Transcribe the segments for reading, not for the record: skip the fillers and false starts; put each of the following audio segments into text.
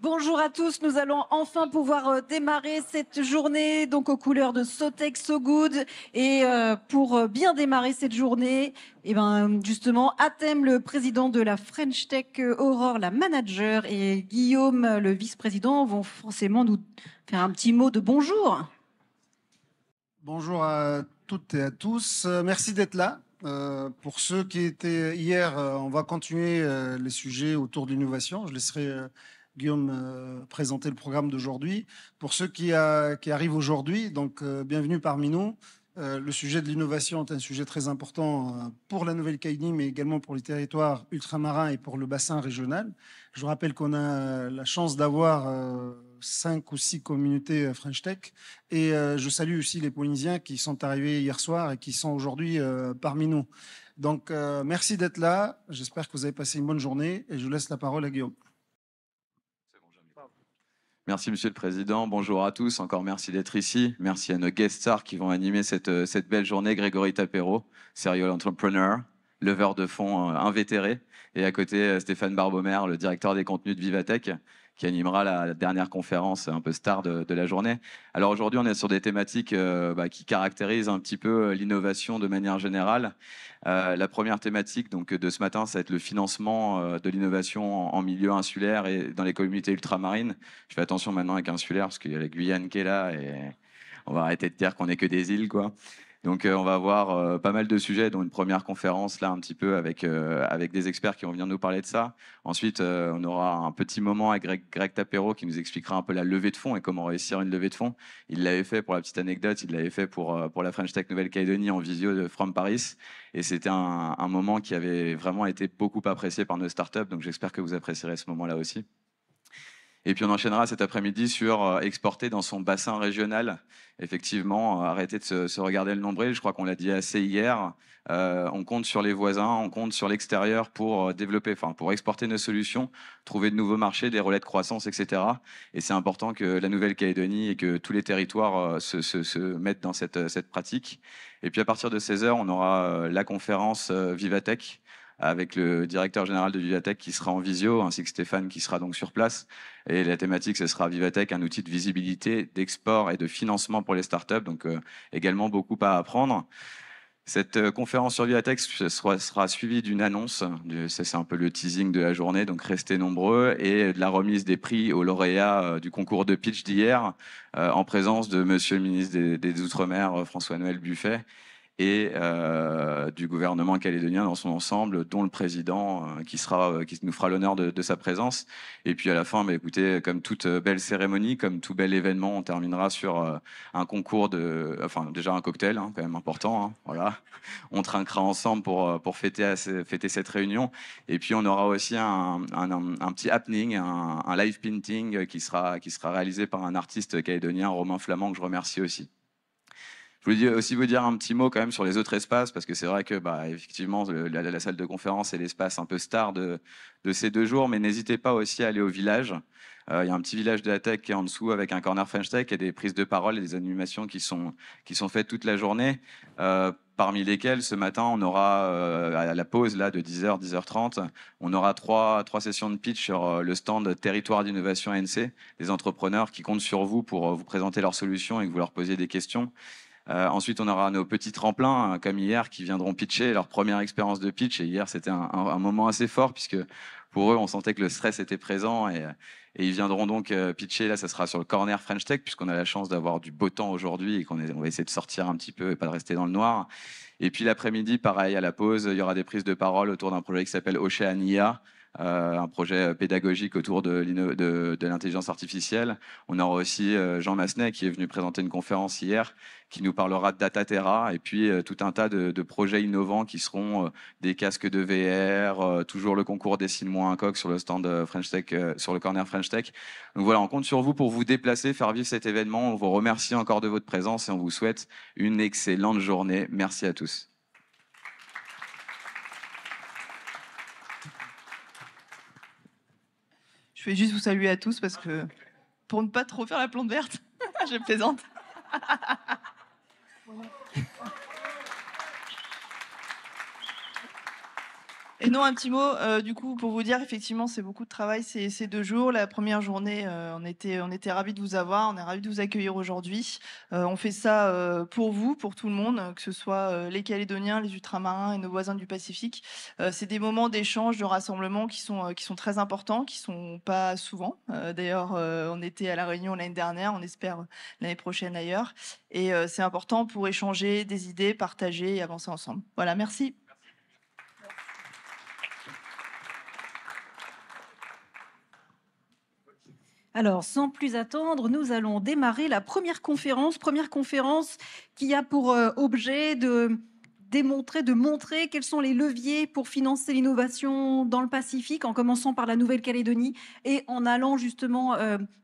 Bonjour à tous, nous allons enfin pouvoir démarrer cette journée donc aux couleurs de So Tech So Good et pour bien démarrer cette journée, et ben justement Atem, le président de la French Tech, Aurore la manager et Guillaume le vice-président vont forcément nous faire un petit mot de bonjour. Bonjour à toutes et à tous, merci d'être là. Pour ceux qui étaient hier, on va continuer les sujets autour de l'innovation. Je laisserai Guillaume présenter le programme d'aujourd'hui. Pour ceux qui arrivent aujourd'hui, donc bienvenue parmi nous. Le sujet de l'innovation est un sujet très important pour la Nouvelle-Calédonie, mais également pour les territoires ultramarins et pour le bassin régional. Je vous rappelle qu'on a la chance d'avoir 5 ou 6 communautés French Tech. Et je salue aussi les Polynésiens qui sont arrivés hier soir et qui sont aujourd'hui parmi nous. Donc, merci d'être là. J'espère que vous avez passé une bonne journée et je vous laisse la parole à Guillaume. Merci Monsieur le Président, bonjour à tous, encore merci d'être ici. Merci à nos guest stars qui vont animer cette belle journée. Grégory Tapero, serial entrepreneur, leveur de fonds invétéré. Et à côté, Stéphane Barbomer, le directeur des contenus de Vivatech, qui animera la dernière conférence un peu star de la journée. Alors aujourd'hui, on est sur des thématiques qui caractérisent un petit peu l'innovation de manière générale. La première thématique donc, de ce matin, ça va être le financement de l'innovation en milieu insulaire et dans les communautés ultramarines. Je fais attention maintenant avec insulaire parce qu'il y a la Guyane qui est là et on va arrêter de dire qu'on n'est que des îles, quoi. Donc on va avoir pas mal de sujets, dont une première conférence là un petit peu avec des experts qui vont venir nous parler de ça. Ensuite, on aura un petit moment avec Greg Tapero qui nous expliquera un peu la levée de fonds et comment réussir une levée de fonds. Il l'avait fait, pour la petite anecdote, il l'avait fait pour la French Tech Nouvelle-Calédonie en visio de From Paris. Et c'était un moment qui avait vraiment été beaucoup apprécié par nos startups. Donc j'espère que vous apprécierez ce moment-là aussi. Et puis on enchaînera cet après-midi sur exporter dans son bassin régional. Effectivement, arrêter de se regarder le nombril. Je crois qu'on l'a dit assez hier. On compte sur les voisins, on compte sur l'extérieur pour développer, pour exporter nos solutions, trouver de nouveaux marchés, des relais de croissance, etc. Et c'est important que la Nouvelle-Calédonie et que tous les territoires se mettent dans cette pratique. Et puis à partir de 16h, on aura la conférence Vivatech, avec le directeur général de Vivatech qui sera en visio, ainsi que Stéphane qui sera donc sur place. Et la thématique, ce sera Vivatech, un outil de visibilité, d'export et de financement pour les startups, donc également beaucoup à apprendre. Cette conférence sur Vivatech sera suivie d'une annonce, c'est un peu le teasing de la journée, donc restez nombreux, et de la remise des prix aux lauréats du concours de pitch d'hier, en présence de Monsieur le ministre des Outre-mer, François-Noël Buffet, et du gouvernement calédonien dans son ensemble, dont le président qui nous fera l'honneur de sa présence. Et puis à la fin, écoutez, comme toute belle cérémonie, comme tout bel événement, on terminera sur un concours déjà un cocktail, quand même important, hein, voilà. On trinquera ensemble pour fêter cette réunion. Et puis on aura aussi un petit happening, un live painting qui sera réalisé par un artiste calédonien, Romain Flamand, que je remercie aussi. Je voulais aussi vous dire un petit mot quand même sur les autres espaces, parce que c'est vrai que effectivement la salle de conférence est l'espace un peu star de ces 2 jours, mais n'hésitez pas aussi à aller au village. Il y a un petit village de la tech qui est en dessous avec un corner French Tech et des prises de parole et des animations qui sont faites toute la journée. Parmi lesquelles, ce matin, on aura à la pause là de 10h, 10h30, on aura trois sessions de pitch sur le stand Territoire d'innovation ANC, des entrepreneurs qui comptent sur vous pour vous présenter leurs solutions et que vous leur posiez des questions. Ensuite, on aura nos petits tremplins, comme hier, qui viendront pitcher leur première expérience de pitch. Et hier, c'était un moment assez fort, puisque pour eux, on sentait que le stress était présent. Et ils viendront donc pitcher. Là, ça sera sur le corner French Tech, puisqu'on a la chance d'avoir du beau temps aujourd'hui et qu'on va essayer de sortir un petit peu et pas de rester dans le noir. Et puis l'après-midi, pareil, à la pause, il y aura des prises de parole autour d'un projet qui s'appelle Oceania. Un projet pédagogique autour de l'intelligence artificielle. On aura aussi Jean Massenet qui est venu présenter une conférence hier qui nous parlera de Dataterra et puis tout un tas de projets innovants qui seront des casques de VR, toujours le concours Dessine-moi un coq sur le stand French Tech, sur le corner French Tech. Donc voilà, on compte sur vous pour vous déplacer, faire vivre cet événement. On vous remercie encore de votre présence et on vous souhaite une excellente journée. Merci à tous. Je vais juste vous saluer à tous parce que pour ne pas trop faire la plante verte, je plaisante. Et non, un petit mot, du coup, pour vous dire, effectivement, c'est beaucoup de travail ces 2 jours. La première journée, on était ravis de vous avoir, on est ravis de vous accueillir aujourd'hui. On fait ça, pour vous, pour tout le monde, que ce soit, les Calédoniens, les Ultramarins et nos voisins du Pacifique. C'est des moments d'échange, de rassemblement qui sont très importants, qui sont pas souvent. D'ailleurs, on était à La Réunion l'année dernière, on espère l'année prochaine ailleurs. Et c'est important pour échanger des idées, partager et avancer ensemble. Voilà, merci. Alors, sans plus attendre, nous allons démarrer la première conférence qui a pour objet de montrer quels sont les leviers pour financer l'innovation dans le Pacifique, en commençant par la Nouvelle-Calédonie et en allant justement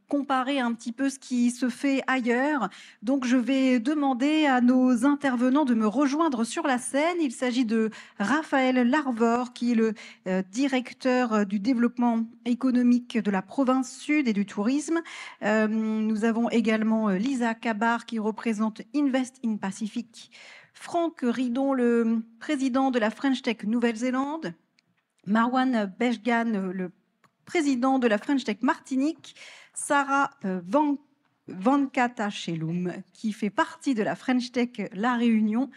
comparer un petit peu ce qui se fait ailleurs. Donc, je vais demander à nos intervenants de me rejoindre sur la scène. Il s'agit de Raphaël Larvor, qui est le directeur du développement économique de la province sud et du tourisme. Nous avons également Lisa Kabar, qui représente Invest in Pacific. Franck Ridon, le président de la French Tech Nouvelle-Zélande. Marwan Beshgan, le président de la French Tech Martinique. Sarah Venkatachelum, qui fait partie de la French Tech La Réunion.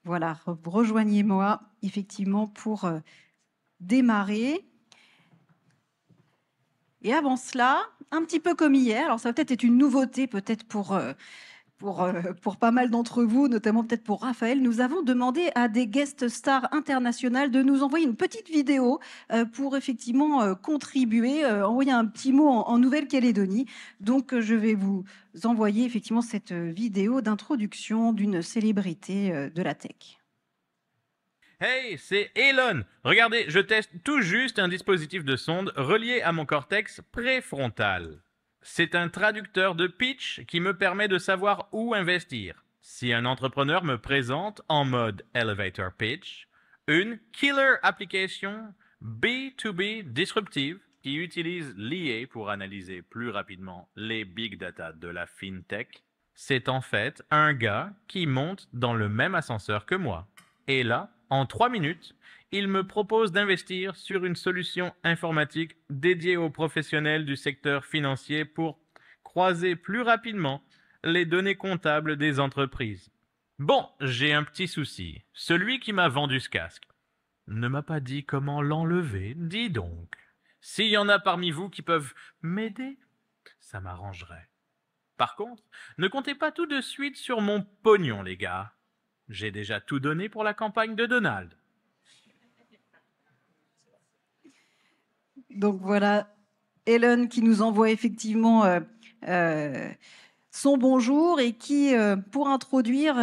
Voilà, rejoignez-moi effectivement pour démarrer. Et avant cela, un petit peu comme hier, alors ça va peut-être être une nouveauté peut-être pour pas mal d'entre vous, notamment peut-être pour Raphaël, nous avons demandé à des guest stars internationales de nous envoyer une petite vidéo pour effectivement contribuer, envoyer un petit mot en Nouvelle-Calédonie. Donc je vais vous envoyer effectivement cette vidéo d'introduction d'une célébrité de la tech. Hey, c'est Elon. Regardez, je teste tout juste un dispositif de sonde relié à mon cortex préfrontal. C'est un traducteur de pitch qui me permet de savoir où investir. Si un entrepreneur me présente en mode elevator pitch une killer application B2B disruptive qui utilise l'IA pour analyser plus rapidement les big data de la fintech, c'est en fait un gars qui monte dans le même ascenseur que moi. Et là, en 3 minutes, il me propose d'investir sur une solution informatique dédiée aux professionnels du secteur financier pour croiser plus rapidement les données comptables des entreprises. Bon, j'ai un petit souci. Celui qui m'a vendu ce casque ne m'a pas dit comment l'enlever, dis donc. S'il y en a parmi vous qui peuvent m'aider, ça m'arrangerait. Par contre, ne comptez pas tout de suite sur mon pognon, les gars. J'ai déjà tout donné pour la campagne de Donald. Donc voilà, Hélène qui nous envoie effectivement son bonjour et qui, pour introduire,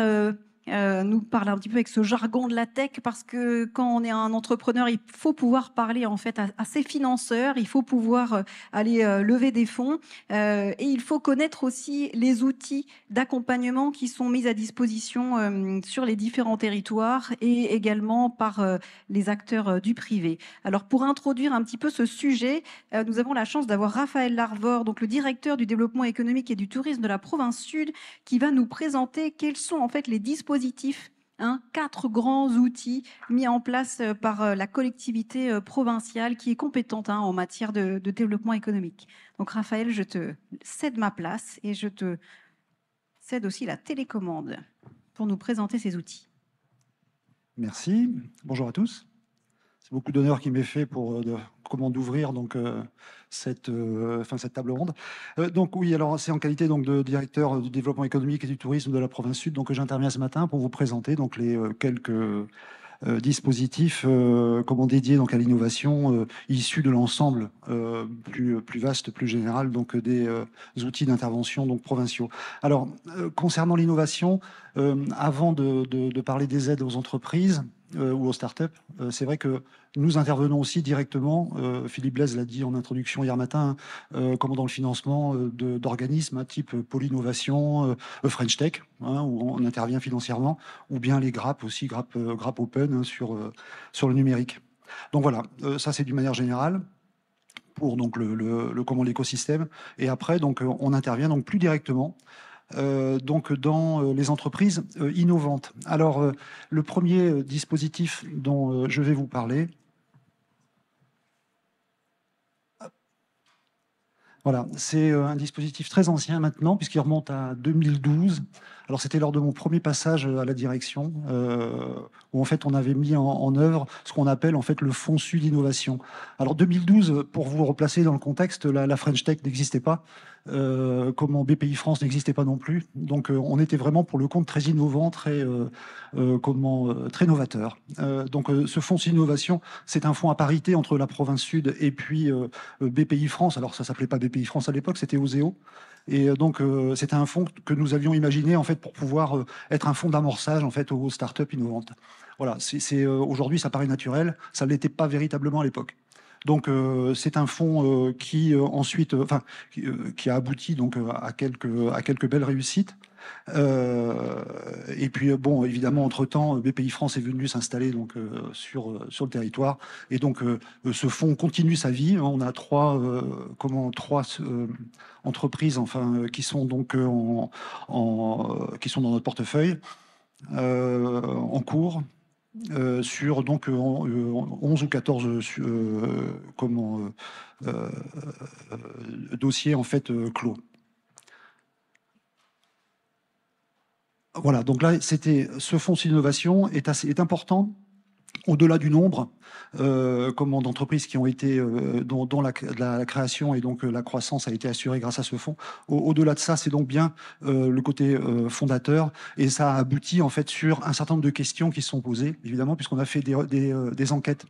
nous parle un petit peu avec ce jargon de la tech, parce que quand on est un entrepreneur, il faut pouvoir parler en fait à ses financeurs, il faut pouvoir aller lever des fonds et il faut connaître aussi les outils d'accompagnement qui sont mis à disposition sur les différents territoires et également par les acteurs du privé. Alors pour introduire un petit peu ce sujet, nous avons la chance d'avoir Raphaël Larvor, donc le directeur du développement économique et du tourisme de la province sud, qui va nous présenter quels sont en fait les dispositifs, 4 grands outils mis en place par la collectivité provinciale qui est compétente en matière de développement économique. Donc Raphaël, je te cède ma place et je te cède aussi la télécommande pour nous présenter ces outils. Merci. Bonjour à tous. C'est beaucoup d'honneur qui m'est fait pour comment d'ouvrir donc cette table ronde. Donc oui, alors c'est en qualité donc de directeur du développement économique et du tourisme de la province sud donc que j'interviens ce matin pour vous présenter donc les quelques dispositifs dédiés donc à l'innovation issus de l'ensemble plus vaste, plus général donc des outils d'intervention donc provinciaux. Alors concernant l'innovation, avant de parler des aides aux entreprises ou aux startups, c'est vrai que nous intervenons aussi directement, Philippe Blaise l'a dit en introduction hier matin, dans le financement d'organismes type Pôle Innovation, French Tech, où on intervient financièrement, ou bien les GRAP aussi, GRAP Open sur le numérique. Donc voilà, ça c'est d'une manière générale pour donc l'écosystème. Et après, donc, on intervient donc plus directement donc dans les entreprises innovantes. Alors, le premier dispositif dont je vais vous parler, Voilà, c'est un dispositif très ancien maintenant, puisqu'il remonte à 2012. Alors, c'était lors de mon premier passage à la direction, où en fait, on avait mis en œuvre ce qu'on appelle en fait le Fonds Sud Innovation. Alors, 2012, pour vous replacer dans le contexte, la French Tech n'existait pas. Comment BPI France n'existait pas non plus. Donc, on était vraiment pour le compte très innovant, très novateur. Donc, ce fonds innovation, c'est un fonds à parité entre la province Sud et puis BPI France. Alors, ça s'appelait pas BPI France à l'époque, c'était Oseo. Et donc, c'était un fonds que nous avions imaginé en fait pour pouvoir être un fonds d'amorçage en fait aux startups innovantes. Voilà, aujourd'hui, ça paraît naturel, ça ne l'était pas véritablement à l'époque. Donc c'est un fonds qui ensuite, qui a abouti donc à quelques belles réussites. Et puis bon, évidemment, entre-temps, BPI France est venu s'installer donc sur le territoire. Et donc ce fonds continue sa vie. On a trois entreprises, enfin, qui sont donc qui sont dans notre portefeuille en cours. Sur donc 11 ou 14 dossiers en fait clos. Voilà, donc là, ce fonds d'innovation est important au-delà du nombre d'entreprises qui ont été dont la création et donc la croissance a été assurée grâce à ce fonds. Au-delà de ça, c'est donc bien le côté fondateur, et ça a abouti en fait sur un certain nombre de questions qui se sont posées, évidemment, puisqu'on a fait des enquêtes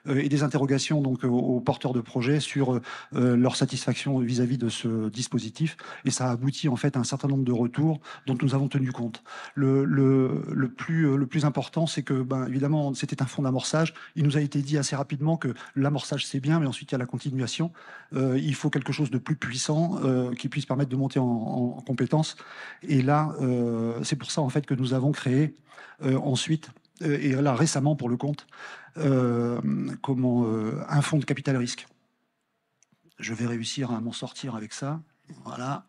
et des interrogations donc aux porteurs de projets sur leur satisfaction vis-à-vis de ce dispositif, et ça a abouti en fait à un certain nombre de retours dont nous avons tenu compte. Le plus important, c'est que évidemment c'était un fonds d'amorçage. Il nous a été dit assez rapidement que l'amorçage c'est bien, mais ensuite il y a la continuation. Il faut quelque chose de plus puissant qui puisse permettre de monter en compétences, et là c'est pour ça en fait que nous avons créé ensuite et là récemment pour le compte un fonds de capital risque. Je vais réussir à m'en sortir avec ça. Voilà.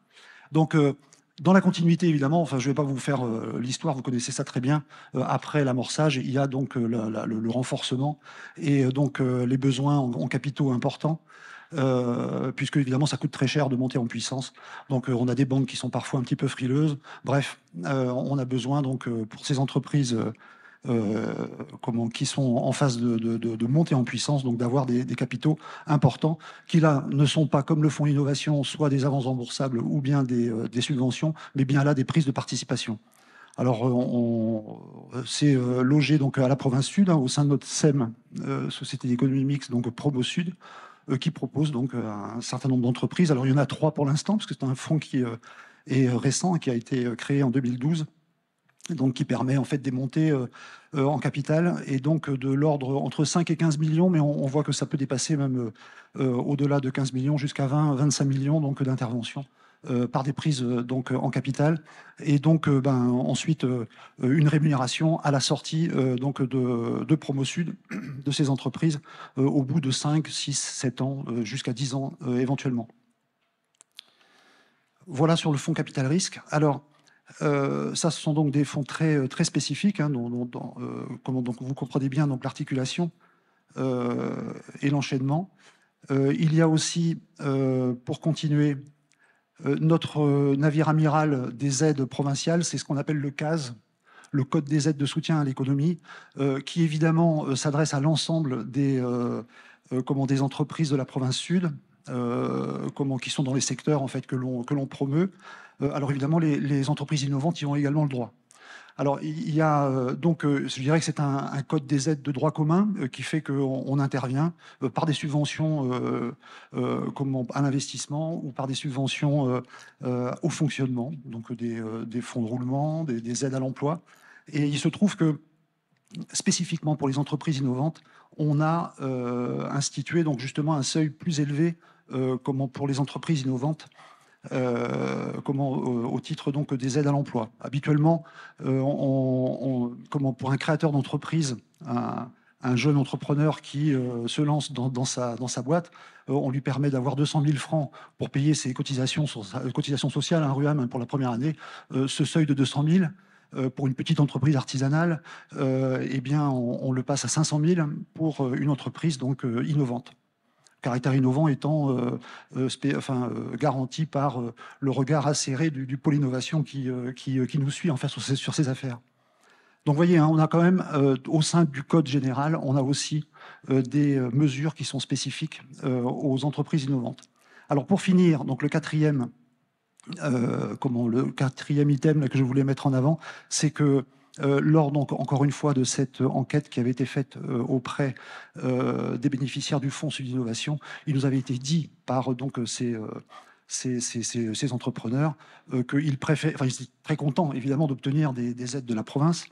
Donc, dans la continuité, évidemment, enfin, je ne vais pas vous faire l'histoire, vous connaissez ça très bien. Après l'amorçage, il y a donc le renforcement et donc les besoins en capitaux importants. Puisque évidemment ça coûte très cher de monter en puissance. Donc on a des banques qui sont parfois un petit peu frileuses. Bref, on a besoin donc pour ces entreprises qui sont en phase de montée en puissance, donc d'avoir des capitaux importants qui là ne sont pas comme le fonds innovation, soit des avances remboursables ou bien des subventions, mais bien là des prises de participation. Alors, c'est logé donc à la province Sud, au sein de notre SEM, Société d'économie mixte, donc Promo Sud, qui propose donc un certain nombre d'entreprises. Alors, il y en a 3 pour l'instant, parce que c'est un fonds qui est récent, qui a été créé en 2012, donc qui permet en fait des montées en capital, et donc de l'ordre entre 5 et 15 millions, mais on voit que ça peut dépasser même au-delà de 15 millions jusqu'à 20-25 millions donc d'interventions par des prises donc en capital, et donc ensuite une rémunération à la sortie donc de Promo Sud de ces entreprises au bout de 5, 6, 7 ans jusqu'à 10 ans éventuellement. Voilà sur le fonds capital risque. Alors ça, ce sont donc des fonds très, très spécifiques, hein, donc vous comprenez bien donc l'articulation et l'enchaînement. Il y a aussi, pour continuer, notre navire amiral des aides provinciales, c'est ce qu'on appelle le CAS, le Code des aides de soutien à l'économie, qui évidemment s'adresse à l'ensemble des entreprises de la province Sud, qui sont dans les secteurs en fait que l'on promeut. Alors évidemment, les entreprises innovantes y ont également le droit. Alors il y a je dirais que c'est un code des aides de droit commun qui fait qu'on intervient par des subventions à l'investissement ou par des subventions au fonctionnement, donc des fonds de roulement, des aides à l'emploi. Et il se trouve que spécifiquement pour les entreprises innovantes, on a institué donc justement un seuil plus élevé pour les entreprises innovantes, au titre donc des aides à l'emploi. Habituellement, pour un créateur d'entreprise, un jeune entrepreneur qui se lance dans sa boîte, on lui permet d'avoir 200 000 francs pour payer ses cotisations sociales, un RUAM pour la première année. Ce seuil de 200 000 pour une petite entreprise artisanale, eh bien, on le passe à 500 000 pour une entreprise donc innovante. caractère innovant étant garanti par le regard acéré du pôle innovation qui nous suit en fait sur ces affaires. Donc vous voyez, hein, on a quand même, au sein du code général, on a aussi des mesures qui sont spécifiques aux entreprises innovantes. Alors pour finir, donc le quatrième item là, que je voulais mettre en avant, c'est que lors, donc, encore une fois, de cette enquête qui avait été faite auprès des bénéficiaires du Fonds Sud Innovation, il nous avait été dit par donc, ces entrepreneurs qu'ils préfèrent, enfin, ils étaient très contents, évidemment, d'obtenir des aides de la province,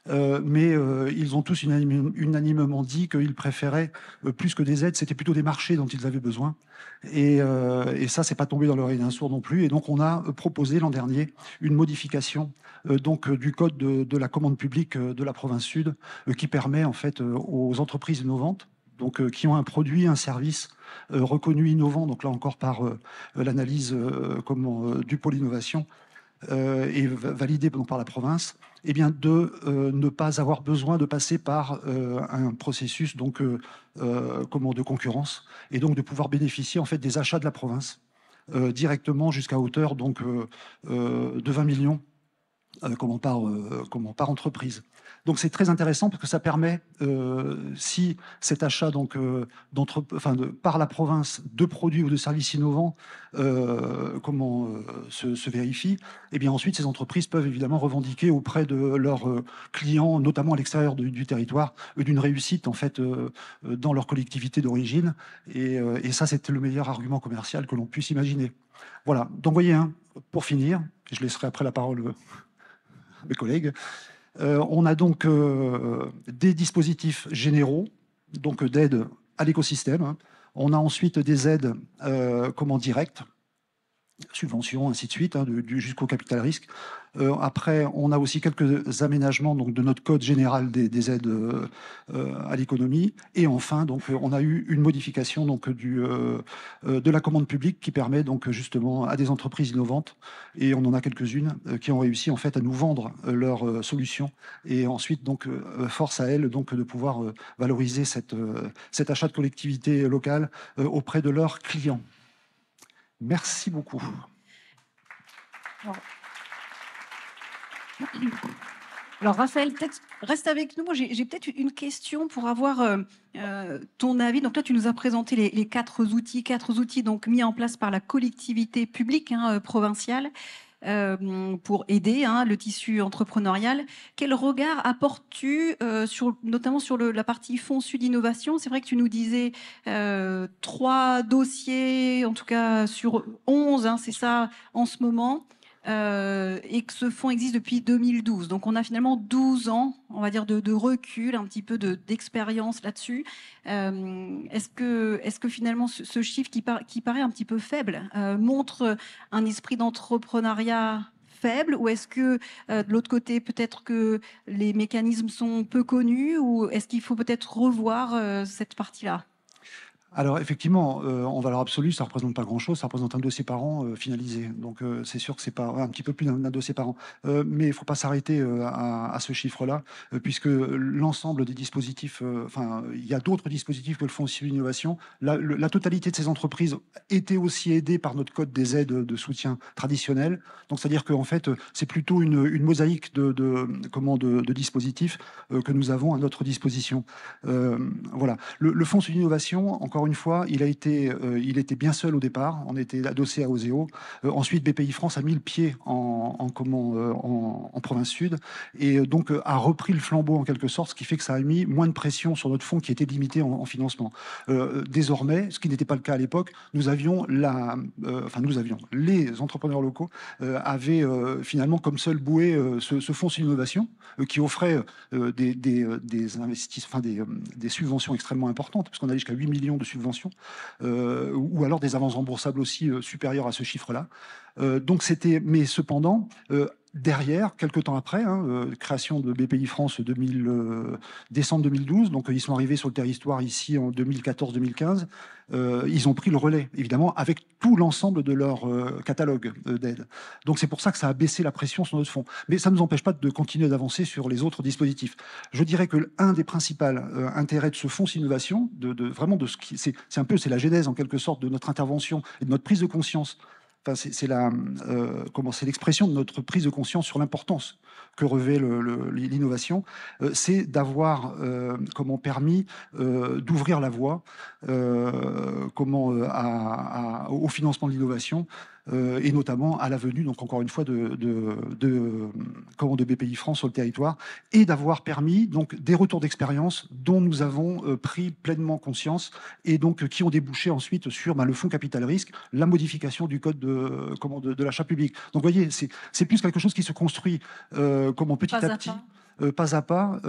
mais ils ont tous unanimement dit qu'ils préféraient, plus que des aides, c'était plutôt des marchés dont ils avaient besoin. Et ça, c'est pas tombé dans l'oreille d'un sourd non plus. Et donc, on a proposé l'an dernier une modification du code de la commande publique de la province Sud, qui permet en fait aux entreprises innovantes, donc qui ont un produit, un service reconnu innovant, donc là encore par l'analyse du pôle innovation, et validé donc par la province, eh bien de ne pas avoir besoin de passer par un processus donc, de concurrence, et donc de pouvoir bénéficier en fait des achats de la province directement jusqu'à hauteur donc, de 20 millions par entreprise. Donc c'est très intéressant parce que ça permet, si cet achat donc, par la province de produits ou de services innovants se vérifie, et bien ensuite ces entreprises peuvent évidemment revendiquer auprès de leurs clients, notamment à l'extérieur du territoire, d'une réussite en fait dans leur collectivité d'origine. Et ça, c'était le meilleur argument commercial que l'on puisse imaginer. Voilà. Donc, vous voyez, hein, pour finir, je laisserai après la parole mes collègues. On a donc des dispositifs généraux, donc d'aide à l'écosystème. Hein. On a ensuite des aides directes, subventions, ainsi de suite, hein, jusqu'au capital risque. Après, on a aussi quelques aménagements donc, de notre code général des aides à l'économie. Et enfin, donc, on a eu une modification donc, de la commande publique qui permet donc, justement à des entreprises innovantes, et on en a quelques-unes qui ont réussi en fait, à nous vendre leurs solutions. Et ensuite, donc, force à elles donc, de pouvoir valoriser cet achat de collectivités locales auprès de leurs clients. Merci beaucoup. Alors Raphaël, reste avec nous. Moi, j'ai peut-être une question pour avoir ton avis. Donc là, tu nous as présenté les quatre outils donc mis en place par la collectivité publique provinciale pour aider le tissu entrepreneurial. Quel regard apportes-tu notamment sur la partie Fonds Sud Innovation? C'est vrai que tu nous disais 3 dossiers, en tout cas sur 11, c'est ça en ce moment. Et que ce fonds existe depuis 2012. Donc on a finalement 12 ans, on va dire, de recul, un petit peu d'expérience là-dessus. Est-ce que finalement ce chiffre qui paraît un petit peu faible montre un esprit d'entrepreneuriat faible, ou est-ce que de l'autre côté peut-être que les mécanismes sont peu connus, ou est-ce qu'il faut peut-être revoir cette partie-là? Alors effectivement, en valeur absolue, ça ne représente pas grand-chose, ça représente un dossier par an finalisé. Donc c'est sûr que c'est pas un petit peu plus d'un dossier par an. Mais il ne faut pas s'arrêter à ce chiffre-là, puisque l'ensemble des dispositifs, il y a d'autres dispositifs que le Fonds Sud Innovation. La totalité de ces entreprises étaient aussi aidées par notre code des aides de soutien traditionnel. Donc c'est-à-dire qu'en fait, c'est plutôt une mosaïque de dispositifs que nous avons à notre disposition. Voilà. Le Fonds Sud Innovation, encore une fois, il était bien seul au départ. On était adossé à Oseo. Ensuite, BPI France a mis le pied en province sud, et donc a repris le flambeau en quelque sorte, ce qui fait que ça a mis moins de pression sur notre fonds qui était limité en financement. Désormais, ce qui n'était pas le cas à l'époque, les entrepreneurs locaux avaient finalement comme seul bouée ce fonds sur l'innovation qui offrait des subventions extrêmement importantes, parce qu'on allait jusqu'à 8 millions de subventions, ou alors des avances remboursables aussi supérieures à ce chiffre-là. Mais cependant, derrière, quelques temps après, création de BPI France décembre 2012, donc ils sont arrivés sur le territoire ici en 2014-2015, ils ont pris le relais, évidemment, avec tout l'ensemble de leur catalogue d'aide. Donc c'est pour ça que ça a baissé la pression sur notre fonds. Mais ça ne nous empêche pas de continuer d'avancer sur les autres dispositifs. Je dirais que l'un des principaux intérêts de ce fonds Innovation, vraiment de ce qui, c'est un peu, c'est la genèse en quelque sorte de notre intervention et de notre prise de conscience. Enfin, c'est l'expression de notre prise de conscience sur l'importance que revêt l'innovation, c'est d'avoir permis d'ouvrir la voie au financement de l'innovation et notamment à la venue, donc encore une fois, de BPI France sur le territoire, et d'avoir permis donc des retours d'expérience dont nous avons pris pleinement conscience et donc qui ont débouché ensuite sur le fonds capital risque, la modification du code de l'achat public. Donc vous voyez, c'est plus quelque chose qui se construit petit à petit. Pas à pas,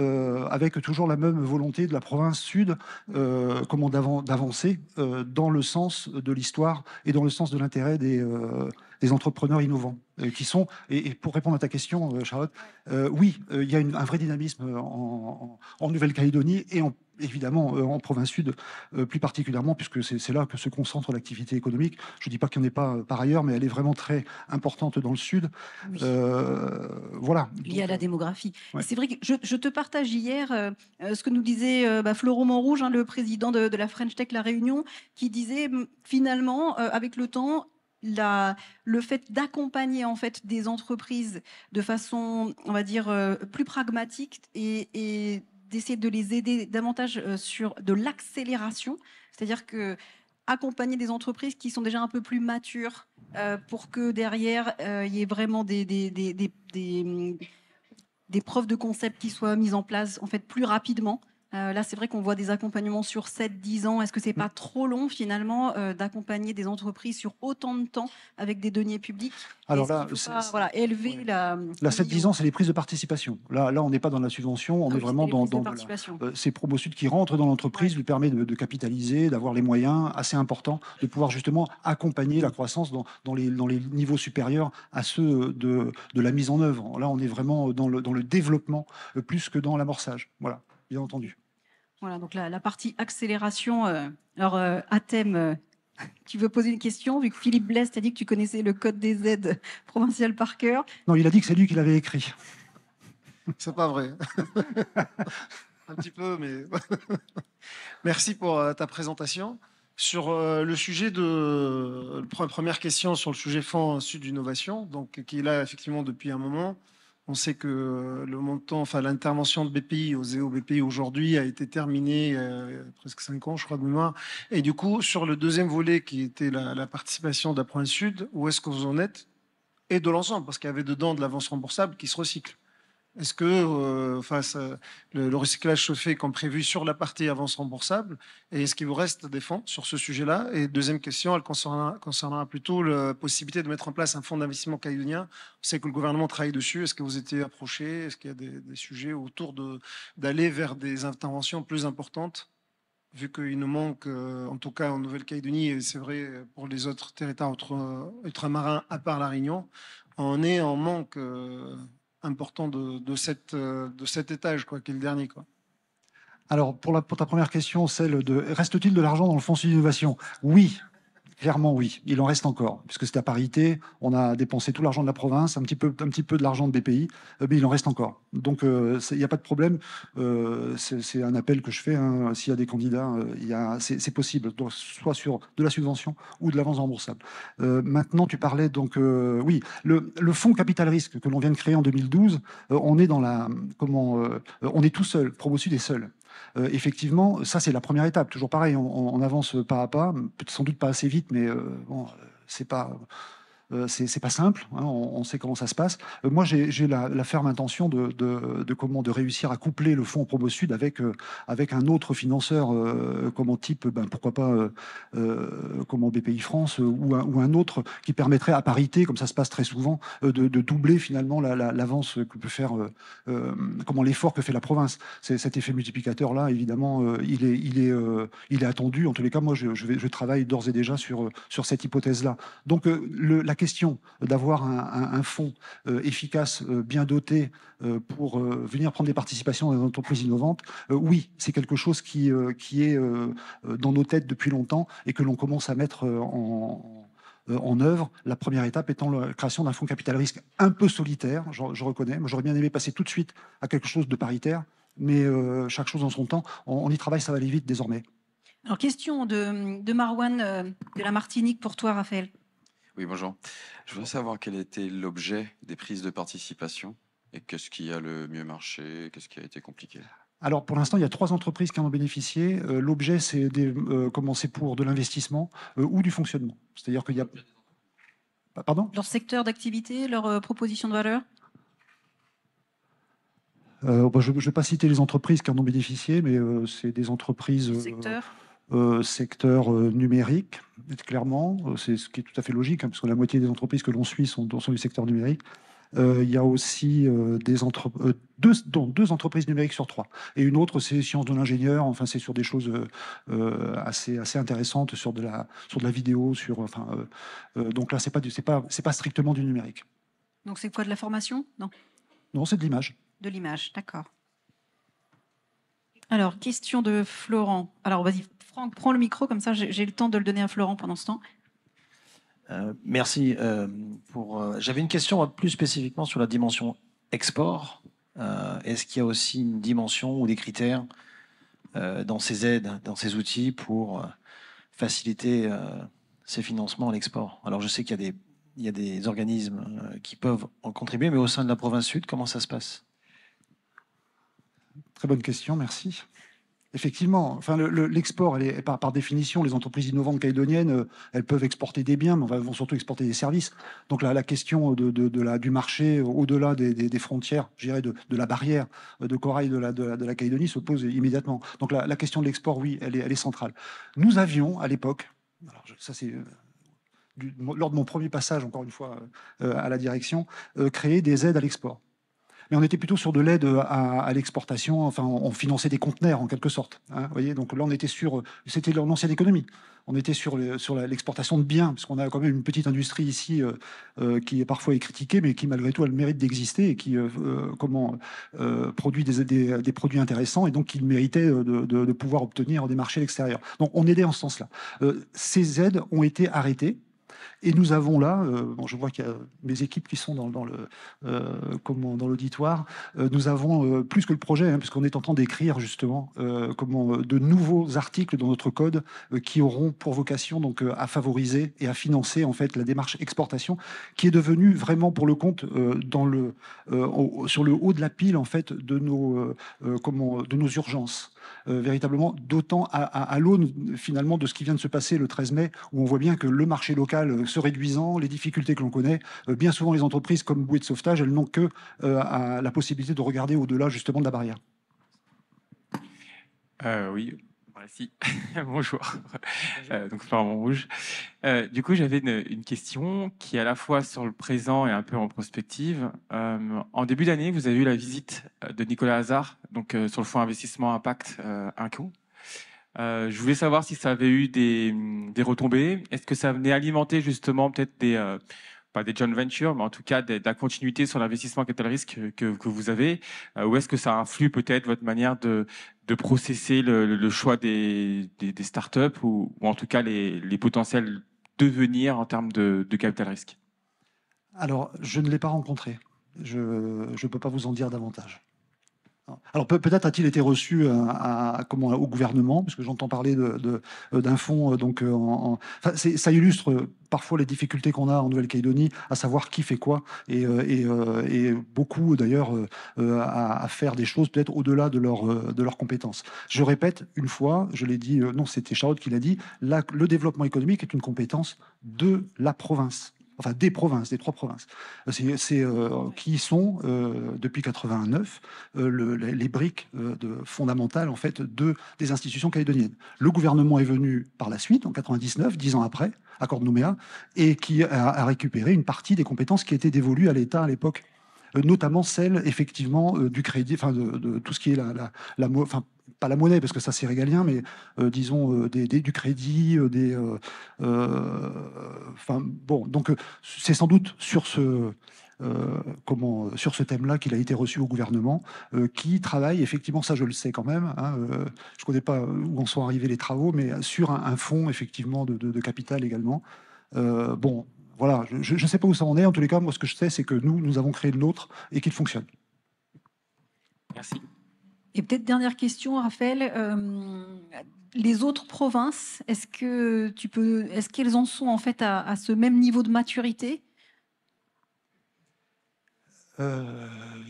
avec toujours la même volonté de la province sud, d'avancer dans le sens de l'histoire et dans le sens de l'intérêt des entrepreneurs innovants, qui sont, et pour répondre à ta question, Charlotte, oui, il y a un vrai dynamisme en Nouvelle-Calédonie et évidemment en province sud plus particulièrement, puisque c'est là que se concentre l'activité économique. Je ne dis pas qu'il n'y en ait pas par ailleurs, mais elle est vraiment très importante dans le sud. Oui. Voilà. Liée à la démographie. Ouais. C'est vrai que je te partage hier ce que nous disait Florent Montrouge, le président de la French Tech La Réunion, qui disait finalement, avec le temps, le fait d'accompagner en fait des entreprises de façon, on va dire, plus pragmatique et d'essayer de les aider davantage sur de l'accélération, c'est-à-dire que accompagner des entreprises qui sont déjà un peu plus matures pour que derrière il y ait vraiment des preuves de concept qui soient mises en place en fait plus rapidement. Là, c'est vrai qu'on voit des accompagnements sur 7-10 ans. Est-ce que c'est pas trop long finalement d'accompagner des entreprises sur autant de temps avec des deniers publics? Alors là, élever ouais. la 7-10 ans, c'est les prises de participation. Là, on n'est pas dans la subvention, on est vraiment dans c'est Promosud qui rentre dans l'entreprise, lui permet de capitaliser, d'avoir les moyens assez importants, de pouvoir justement accompagner la croissance dans les niveaux supérieurs à ceux de la mise en œuvre. Là, on est vraiment dans le développement plus que dans l'amorçage. Voilà, bien entendu. Voilà, donc la partie accélération. Alors, Athème, tu veux poser une question, vu que Philippe Blaise t'a dit que tu connaissais le code des aides provinciales par cœur. Non, il a dit que c'est lui qui l'avait écrit. C'est pas vrai. Un petit peu, mais... Merci pour ta présentation. Sur le sujet de... Première question sur le sujet Fonds Sud Innovation, donc, qui est là effectivement depuis un moment. On sait que le montant, enfin l'intervention de BPI aux EO BPI aujourd'hui a été terminée presque 5 ans, je crois de mémoire. Et du coup, sur le deuxième volet qui était la participation de la province sud, où est-ce que vous en êtes? Et de l'ensemble, parce qu'il y avait dedans de l'avance remboursable qui se recycle. Est-ce que le recyclage se fait comme prévu sur la partie avance remboursable? Et est-ce qu'il vous reste des fonds sur ce sujet-là? Et deuxième question, elle concernera plutôt la possibilité de mettre en place un fonds d'investissement calédonien. On sait que le gouvernement travaille dessus. Est-ce que vous étiez approché? Est-ce qu'il y a des sujets autour d'aller vers des interventions plus importantes? Vu qu'il nous manque, en tout cas en Nouvelle-Calédonie, et c'est vrai pour les autres territoires ultramarins à part la Réunion, on est en manque... important de cet étage, qui est le dernier. Alors, pour ta première question, celle de reste-t-il de l'argent dans le fonds Sud Innovation? Oui, clairement oui, il en reste encore, puisque c'est à parité, on a dépensé tout l'argent de la province, un petit peu de l'argent de BPI, mais il en reste encore. Donc, il n'y a pas de problème, c'est un appel que je fais, s'il y a des candidats, c'est possible, donc, soit sur de la subvention ou de l'avance remboursable. Maintenant, tu parlais donc, oui, le fonds capital risque que l'on vient de créer en 2012, on est on est tout seul, Promosud est seul. Effectivement, ça c'est la première étape. Toujours pareil, on avance pas à pas, sans doute pas assez vite, mais bon, c'est pas simple. On sait comment ça se passe. Moi, j'ai la ferme intention de réussir à coupler le fonds Promosud avec un autre financeur, type, pourquoi pas, BPI France ou un autre qui permettrait à parité, comme ça se passe très souvent, de doubler finalement l'avance que peut faire, l'effort que fait la province. Cet effet multiplicateur là, évidemment, il est attendu. En tous les cas, moi, je travaille d'ores et déjà sur cette hypothèse là. Donc la question d'avoir un fonds efficace, bien doté, pour venir prendre des participations dans les entreprises innovantes, oui, c'est quelque chose qui est dans nos têtes depuis longtemps et que l'on commence à mettre en œuvre. La première étape étant la création d'un fonds capital risque un peu solitaire, je reconnais. Moi, j'aurais bien aimé passer tout de suite à quelque chose de paritaire, mais chaque chose en son temps. On y travaille, ça va aller vite désormais. Alors, question de Marwan de la Martinique pour toi, Raphaël. Oui, bonjour. Je voudrais savoir quel était l'objet des prises de participation et qu'est-ce qui a le mieux marché, qu'est-ce qui a été compliqué. Alors, pour l'instant, il y a 3 entreprises qui en ont bénéficié. L'objet, c'est pour de l'investissement ou du fonctionnement. C'est-à-dire qu'il y a... Pardon ? Leur secteur d'activité, leur proposition de valeur? Je ne vais pas citer les entreprises qui en ont bénéficié, mais c'est des entreprises... secteur numérique, clairement. C'est ce qui est tout à fait logique, hein, parce que la moitié des entreprises que l'on suit sont du secteur numérique. Il y a aussi deux entreprises numériques sur 3. Et une autre, c'est Sciences de l'ingénieur. Enfin, c'est sur des choses assez intéressantes, sur de la vidéo. Donc là, c'est pas strictement du numérique. Donc c'est quoi, de la formation? Non, c'est de l'image. De l'image, d'accord. Alors, question de Florent. Alors, vas-y, Franck, prends le micro, comme ça j'ai le temps de le donner à Florent pendant ce temps. Merci. J'avais une question plus spécifiquement sur la dimension export. Est-ce qu'il y a aussi une dimension ou des critères dans ces aides, dans ces outils pour faciliter ces financements à l'export? Alors je sais qu'il y a des organismes qui peuvent en contribuer, mais au sein de la province sud, comment ça se passe? Très bonne question, merci. Effectivement, enfin, l'export, par définition, les entreprises innovantes calédoniennes, elles peuvent exporter des biens, mais elles vont surtout exporter des services. Donc la question du marché au-delà des frontières, je dirais de la barrière de corail de la Calédonie se pose immédiatement. Donc la question de l'export, oui, elle est centrale. Nous avions à l'époque, ça c'est lors de mon premier passage, encore une fois, à la direction, créé des aides à l'export. Mais on était plutôt sur de l'aide à l'exportation, enfin, on finançait des conteneurs en quelque sorte. Hein, voyez, donc là, on était c'était l'ancienne économie. On était sur l'exportation de biens, parce qu'on a quand même une petite industrie ici qui est parfois critiquée, mais qui malgré tout a le mérite d'exister et qui produit des produits intéressants et donc qui méritait de pouvoir obtenir des marchés à l'extérieur. Donc on aidait en ce sens-là. Ces aides ont été arrêtées. Et nous avons là, je vois qu'il y a mes équipes qui sont dans l'auditoire, nous avons plus que le projet, hein, puisqu'on est en train d'écrire justement de nouveaux articles dans notre code qui auront pour vocation donc à favoriser et à financer en fait la démarche exportation, qui est devenue vraiment pour le compte sur le haut de la pile en fait de nos urgences. Véritablement, d'autant à l'aune finalement de ce qui vient de se passer le 13 mai, où on voit bien que le marché local se réduisant, les difficultés que l'on connaît, bien souvent les entreprises comme bouée de sauvetage, elles n'ont que la possibilité de regarder au-delà justement de la barrière. Oui, merci. Bonjour. Donc Florent Rouge. Du coup, j'avais une question qui est à la fois sur le présent et un peu en prospective. En début d'année, vous avez eu la visite de Nicolas Hazard, donc sur le fonds investissement impact Inco. Je voulais savoir si ça avait eu des retombées. Est-ce que ça venait alimenter justement peut-être pas des joint ventures, mais en tout cas de la continuité sur l'investissement capital risque que vous avez, ou est-ce que ça influe peut-être votre manière de processer le choix des startups ou en tout cas les potentiels devenirs en termes de capital risque? Alors, je ne l'ai pas rencontré. Je ne peux pas vous en dire davantage. Alors peut-être a-t-il été reçu au gouvernement, parce que j'entends parler d'un fonds. Ça illustre parfois les difficultés qu'on a en Nouvelle-Calédonie, à savoir qui fait quoi, et beaucoup d'ailleurs à faire des choses peut-être au-delà de leurs compétences. Je répète une fois, je l'ai dit, non, c'était Charlotte qui l'a dit, le développement économique est une compétence de la province. Enfin, des provinces, des 3 provinces, qui sont, depuis 89, les briques fondamentales en fait, des institutions calédoniennes. Le gouvernement est venu par la suite, en 99, 10 ans après, accord de Nouméa, et qui a récupéré une partie des compétences qui étaient dévolues à l'État à l'époque, notamment celle, effectivement, du crédit, enfin, de tout ce qui est pas la monnaie, parce que ça c'est régalien, mais disons du crédit, enfin bon, donc c'est sans doute sur sur ce thème-là qu'il a été reçu au gouvernement, qui travaille effectivement, ça je le sais quand même, hein, je ne connais pas où en sont arrivés les travaux, mais sur un fonds effectivement de capital également. Bon, voilà, je ne sais pas où ça en est, en tous les cas, moi ce que je sais, c'est que nous avons créé le nôtre et qu'il fonctionne. Merci. Et peut-être dernière question, Raphaël. Les autres provinces, est-ce qu'elles en sont en fait à ce même niveau de maturité?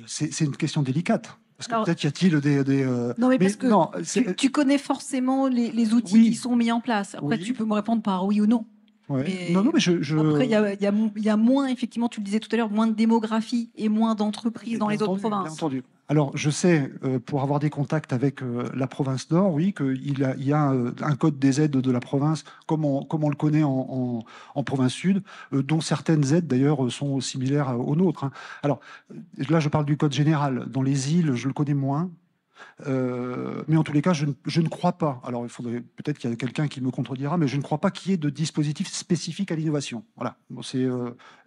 C'est une question délicate. Parce que Alors, peut-être y a-t-il des non, mais parce que non, tu connais forcément les outils Oui. qui sont mis en place. Après, Oui. tu peux me répondre par oui ou non. ouais. Mais Non, mais après, il y a moins, effectivement, tu le disais tout à l'heure, moins de démographie et moins d'entreprises dans les autres Bien provinces. entendu. Alors, je sais, pour avoir des contacts avec la province Nord, oui, qu'il y a un code des aides de la province, comme on le connaît en province Sud, dont certaines aides, d'ailleurs, sont similaires aux nôtres, hein. Alors, là, je parle du code général. Dans les îles, je le connais moins. Mais en tous les cas, je ne crois pas. Alors, il faudrait peut-être qu'il y a quelqu'un qui me contredira, mais je ne crois pas qu'il y ait de dispositif spécifique à l'innovation. Voilà. Bon,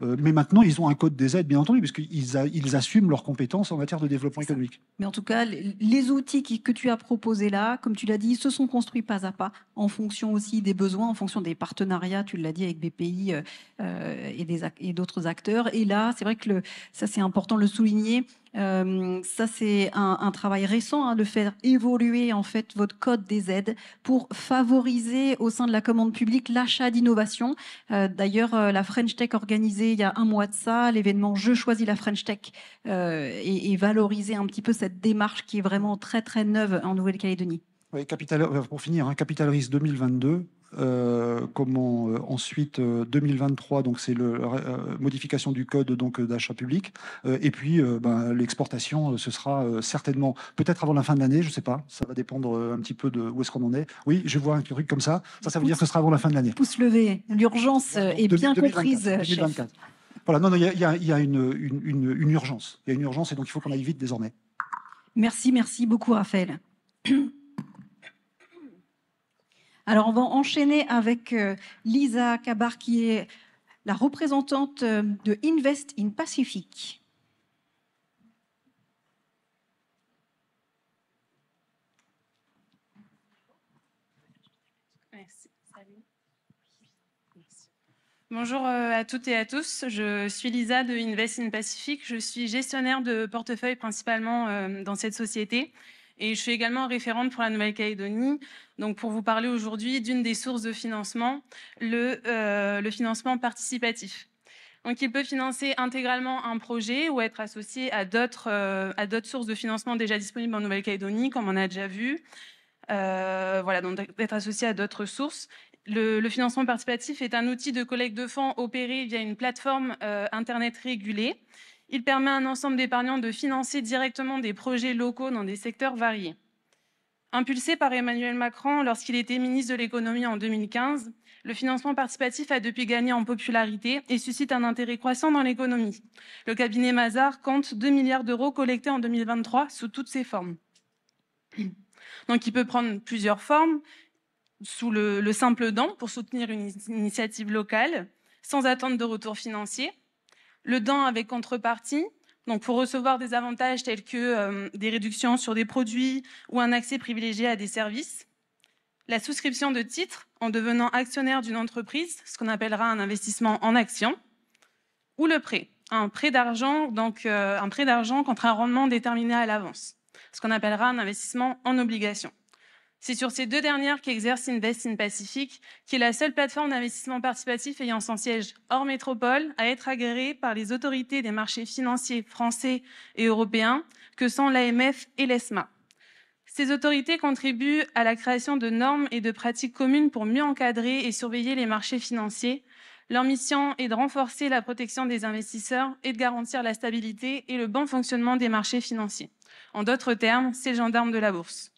mais maintenant, ils ont un code des aides, bien entendu, parce qu'ils assument leurs compétences en matière de développement économique. Mais en tout cas, les outils que tu as proposés là, comme tu l'as dit, se sont construits pas à pas, en fonction aussi des besoins, en fonction des partenariats, tu l'as dit, avec BPI et d'autres acteurs. Et là, c'est vrai que ça, c'est important de le souligner. Ça, c'est un travail récent, hein, de faire évoluer en fait votre code des aides pour favoriser au sein de la commande publique l'achat d'innovation. D'ailleurs, la French Tech organisée il y a un mois de ça, l'événement Je choisis la French Tech, et valoriser un petit peu cette démarche qui est vraiment très très neuve en Nouvelle-Calédonie. Oui, pour finir, hein, Capital Risque 2022. Ensuite 2023, donc c'est la modification du code donc d'achat public, et puis l'exportation, ce sera certainement peut-être avant la fin de l'année, je sais pas, ça va dépendre un petit peu de où est-ce qu'on en est. Oui, je vois un truc comme ça veut dire que ce sera avant la fin de l'année. Pouce levé, l'urgence est bien 2024, comprise. 2024. Chef. Voilà, non, il y a une urgence, il y a une urgence et donc il faut qu'on aille vite désormais. Merci beaucoup Raphaël. Alors, on va enchaîner avec Lisa Kabar, qui est la représentante de Invest in Pacific. Merci. Salut. Merci. Bonjour à toutes et à tous. Je suis Lisa de Invest in Pacific. Je suis gestionnaire de portefeuille principalement dans cette société. Et je suis également référente pour la Nouvelle-Calédonie, donc pour vous parler aujourd'hui d'une des sources de financement, le financement participatif. Donc il peut financer intégralement un projet ou être associé à d'autres sources de financement déjà disponibles en Nouvelle-Calédonie, comme on a déjà vu. Voilà, donc d'être associé à d'autres sources. Le financement participatif est un outil de collecte de fonds opéré via une plateforme Internet régulée. Il permet à un ensemble d'épargnants de financer directement des projets locaux dans des secteurs variés. Impulsé par Emmanuel Macron lorsqu'il était ministre de l'économie en 2015, le financement participatif a depuis gagné en popularité et suscite un intérêt croissant dans l'économie. Le cabinet Mazars compte 2 milliards d'euros collectés en 2023 sous toutes ses formes. Donc il peut prendre plusieurs formes, sous le simple don pour soutenir une initiative locale, sans attente de retour financier. Le don avec contrepartie, donc pour recevoir des avantages tels que des réductions sur des produits ou un accès privilégié à des services. La souscription de titres en devenant actionnaire d'une entreprise, ce qu'on appellera un investissement en action. Ou le prêt, un prêt d'argent contre un rendement déterminé à l'avance, ce qu'on appellera un investissement en obligation. C'est sur ces deux dernières qu'exerce Invest in Pacific, qui est la seule plateforme d'investissement participatif ayant son siège hors métropole à être agréée par les autorités des marchés financiers français et européens, que sont l'AMF et l'ESMA. Ces autorités contribuent à la création de normes et de pratiques communes pour mieux encadrer et surveiller les marchés financiers. Leur mission est de renforcer la protection des investisseurs et de garantir la stabilité et le bon fonctionnement des marchés financiers. En d'autres termes, c'est le gendarme de la bourse.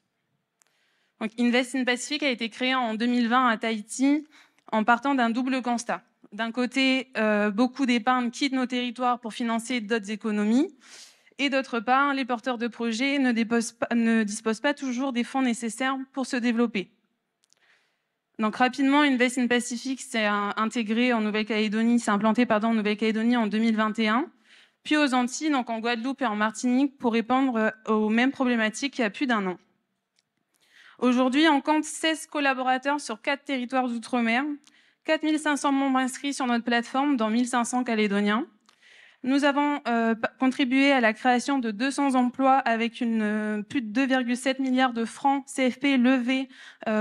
Donc, Invest in Pacific a été créé en 2020 à Tahiti en partant d'un double constat. D'un côté, beaucoup d'épargne quittent nos territoires pour financer d'autres économies. Et d'autre part, les porteurs de projets ne disposent pas toujours des fonds nécessaires pour se développer. Donc rapidement, Invest in Pacific s'est intégré en Nouvelle-Calédonie, s'est implanté en Nouvelle-Calédonie en 2021, puis aux Antilles, donc en Guadeloupe et en Martinique, pour répondre aux mêmes problématiques il y a plus d'1 an. Aujourd'hui, on compte 16 collaborateurs sur 4 territoires d'outre-mer, 4500 membres inscrits sur notre plateforme, dont 1500 Calédoniens. Nous avons contribué à la création de 200 emplois avec plus de 2,7 milliards de francs CFP levés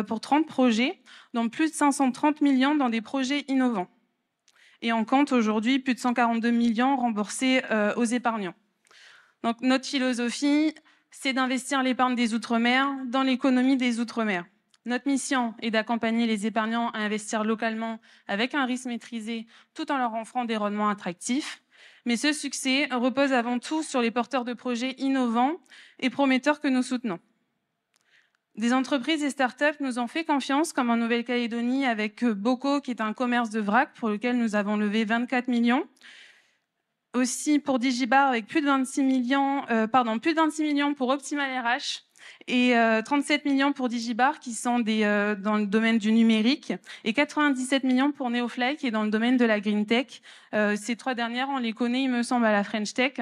pour 30 projets, dont plus de 530 millions dans des projets innovants. Et on compte aujourd'hui plus de 142 millions remboursés aux épargnants. Donc notre philosophie, c'est d'investir l'épargne des Outre-mer dans l'économie des Outre-mer. Notre mission est d'accompagner les épargnants à investir localement avec un risque maîtrisé tout en leur offrant des rendements attractifs. Mais ce succès repose avant tout sur les porteurs de projets innovants et prometteurs que nous soutenons. Des entreprises et startups nous ont fait confiance, comme en Nouvelle-Calédonie avec Boko, qui est un commerce de vrac pour lequel nous avons levé 24 millions. Aussi pour Digibar avec plus de 26 millions pour Optimal RH et 37 millions pour Digibar qui sont dans le domaine du numérique et 97 millions pour Neofly qui est dans le domaine de la green tech. Ces 3 dernières, on les connaît, il me semble, à la French Tech,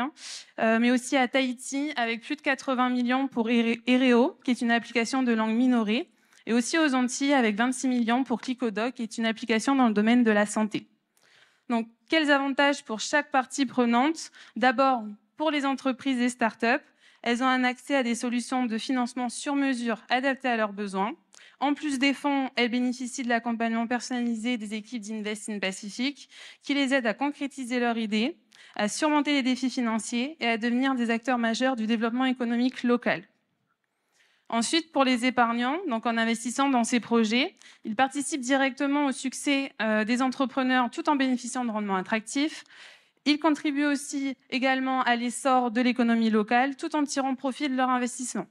mais aussi à Tahiti avec plus de 80 millions pour Ereo, qui est une application de langue minorée, et aussi aux Antilles avec 26 millions pour Clickodoc, qui est une application dans le domaine de la santé. Donc, quels avantages pour chaque partie prenante? D'abord, pour les entreprises et startups, elles ont un accès à des solutions de financement sur mesure adaptées à leurs besoins. En plus des fonds, elles bénéficient de l'accompagnement personnalisé des équipes d'Invest in Pacific qui les aident à concrétiser leurs idées, à surmonter les défis financiers et à devenir des acteurs majeurs du développement économique local. Ensuite, pour les épargnants, donc en investissant dans ces projets, ils participent directement au succès des entrepreneurs tout en bénéficiant de rendements attractifs. Ils contribuent aussi également à l'essor de l'économie locale tout en tirant profit de leur investissement.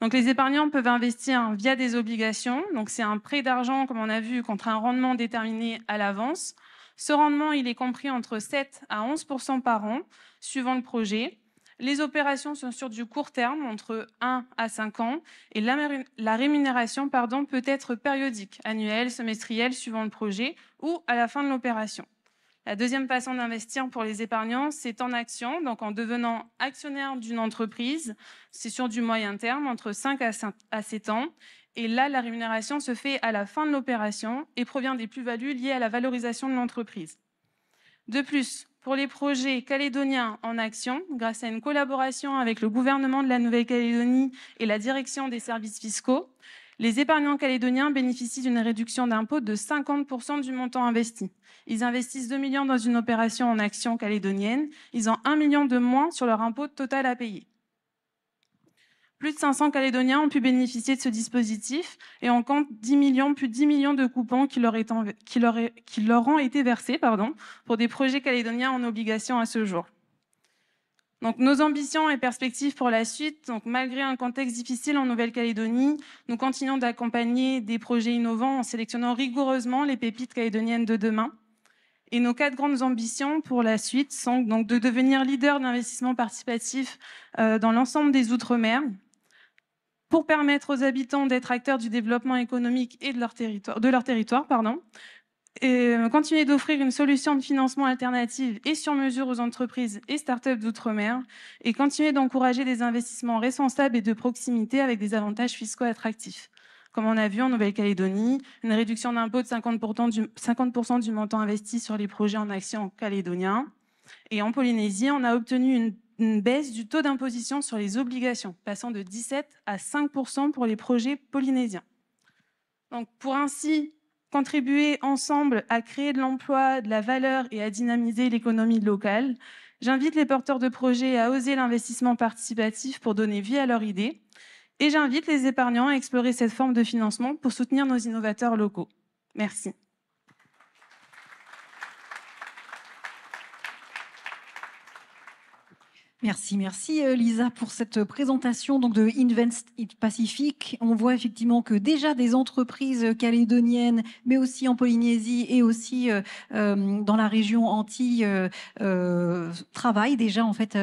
Donc les épargnants peuvent investir via des obligations. Donc c'est un prêt d'argent, comme on a vu, contre un rendement déterminé à l'avance. Ce rendement, il est compris entre 7 à 11% par an, suivant le projet. Les opérations sont sur du court terme, entre 1 à 5 ans, et la rémunération peut être périodique, annuelle, semestrielle, suivant le projet, ou à la fin de l'opération. La deuxième façon d'investir pour les épargnants, c'est en action, donc en devenant actionnaire d'une entreprise. C'est sur du moyen terme, entre 5 à 7 ans. Et là, la rémunération se fait à la fin de l'opération et provient des plus-values liées à la valorisation de l'entreprise. De plus, pour les projets calédoniens en action, grâce à une collaboration avec le gouvernement de la Nouvelle-Calédonie et la direction des services fiscaux, les épargnants calédoniens bénéficient d'une réduction d'impôt de 50% du montant investi. Ils investissent 2 millions dans une opération en action calédonienne. Ils ont 1 million de moins sur leur impôt total à payer. Plus de 500 Calédoniens ont pu bénéficier de ce dispositif et on compte plus de 10 millions de coupons qui leur ont été versés pour des projets calédoniens en obligation à ce jour. Donc, nos ambitions et perspectives pour la suite, donc, malgré un contexte difficile en Nouvelle-Calédonie, nous continuons d'accompagner des projets innovants en sélectionnant rigoureusement les pépites calédoniennes de demain. Et nos 4 grandes ambitions pour la suite sont donc de devenir leader d'investissement participatif dans l'ensemble des Outre-mer, pour permettre aux habitants d'être acteurs du développement économique et de leur territoire, et continuer d'offrir une solution de financement alternative et sur mesure aux entreprises et startups d'outre-mer, et continuer d'encourager des investissements responsables et de proximité avec des avantages fiscaux attractifs. Comme on a vu en Nouvelle-Calédonie, une réduction d'impôt de 50% du montant investi sur les projets en action calédoniens. Et en Polynésie, on a obtenu une baisse du taux d'imposition sur les obligations, passant de 17 à 5% pour les projets polynésiens. Donc, pour ainsi contribuer ensemble à créer de l'emploi, de la valeur et à dynamiser l'économie locale, j'invite les porteurs de projets à oser l'investissement participatif pour donner vie à leur idée. Et j'invite les épargnants à explorer cette forme de financement pour soutenir nos innovateurs locaux. Merci. Merci Lisa pour cette présentation donc de Invest Pacific. On voit effectivement que déjà des entreprises calédoniennes, mais aussi en Polynésie et aussi dans la région Antilles travaillent déjà en fait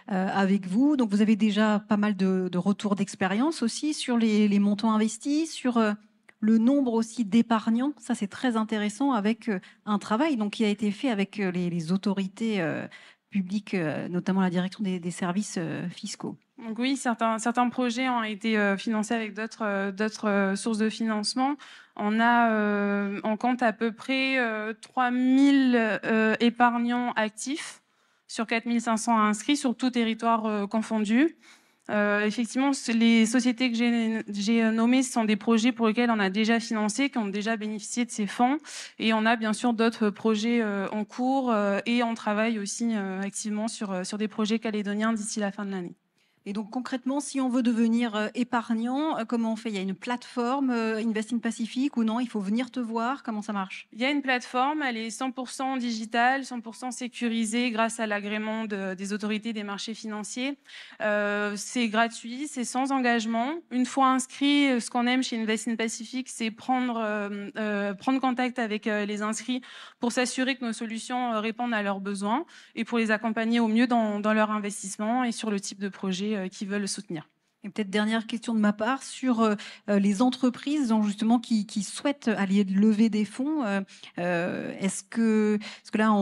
avec vous. Donc vous avez déjà pas mal de retours d'expérience aussi sur les montants investis, sur le nombre aussi d'épargnants. Ça c'est très intéressant avec un travail donc qui a été fait avec les autorités public, notamment la direction des services fiscaux. Donc oui, certains projets ont été financés avec d'autres sources de financement. On compte à peu près 3000 épargnants actifs sur 4500 inscrits sur tout territoire confondu. Effectivement, les sociétés que j'ai nommées, ce sont des projets pour lesquels on a déjà financé, qui ont déjà bénéficié de ces fonds. Et on a bien sûr d'autres projets en cours et on travaille aussi activement sur des projets calédoniens d'ici la fin de l'année. Et donc concrètement, si on veut devenir épargnant, comment on fait? Il y a une plateforme Invest in Pacific ou non? Il faut venir te voir? Comment ça marche? Il y a une plateforme, elle est 100% digitale, 100% sécurisée grâce à l'agrément des autorités des marchés financiers. C'est gratuit, c'est sans engagement. Une fois inscrit, ce qu'on aime chez Invest in Pacific, c'est prendre contact avec les inscrits pour s'assurer que nos solutions répondent à leurs besoins et pour les accompagner au mieux dans leur investissement et sur le type de projet qu'ils veulent soutenir. Et peut-être dernière question de ma part sur les entreprises donc justement qui souhaitent aller lever des fonds. Est-ce que là,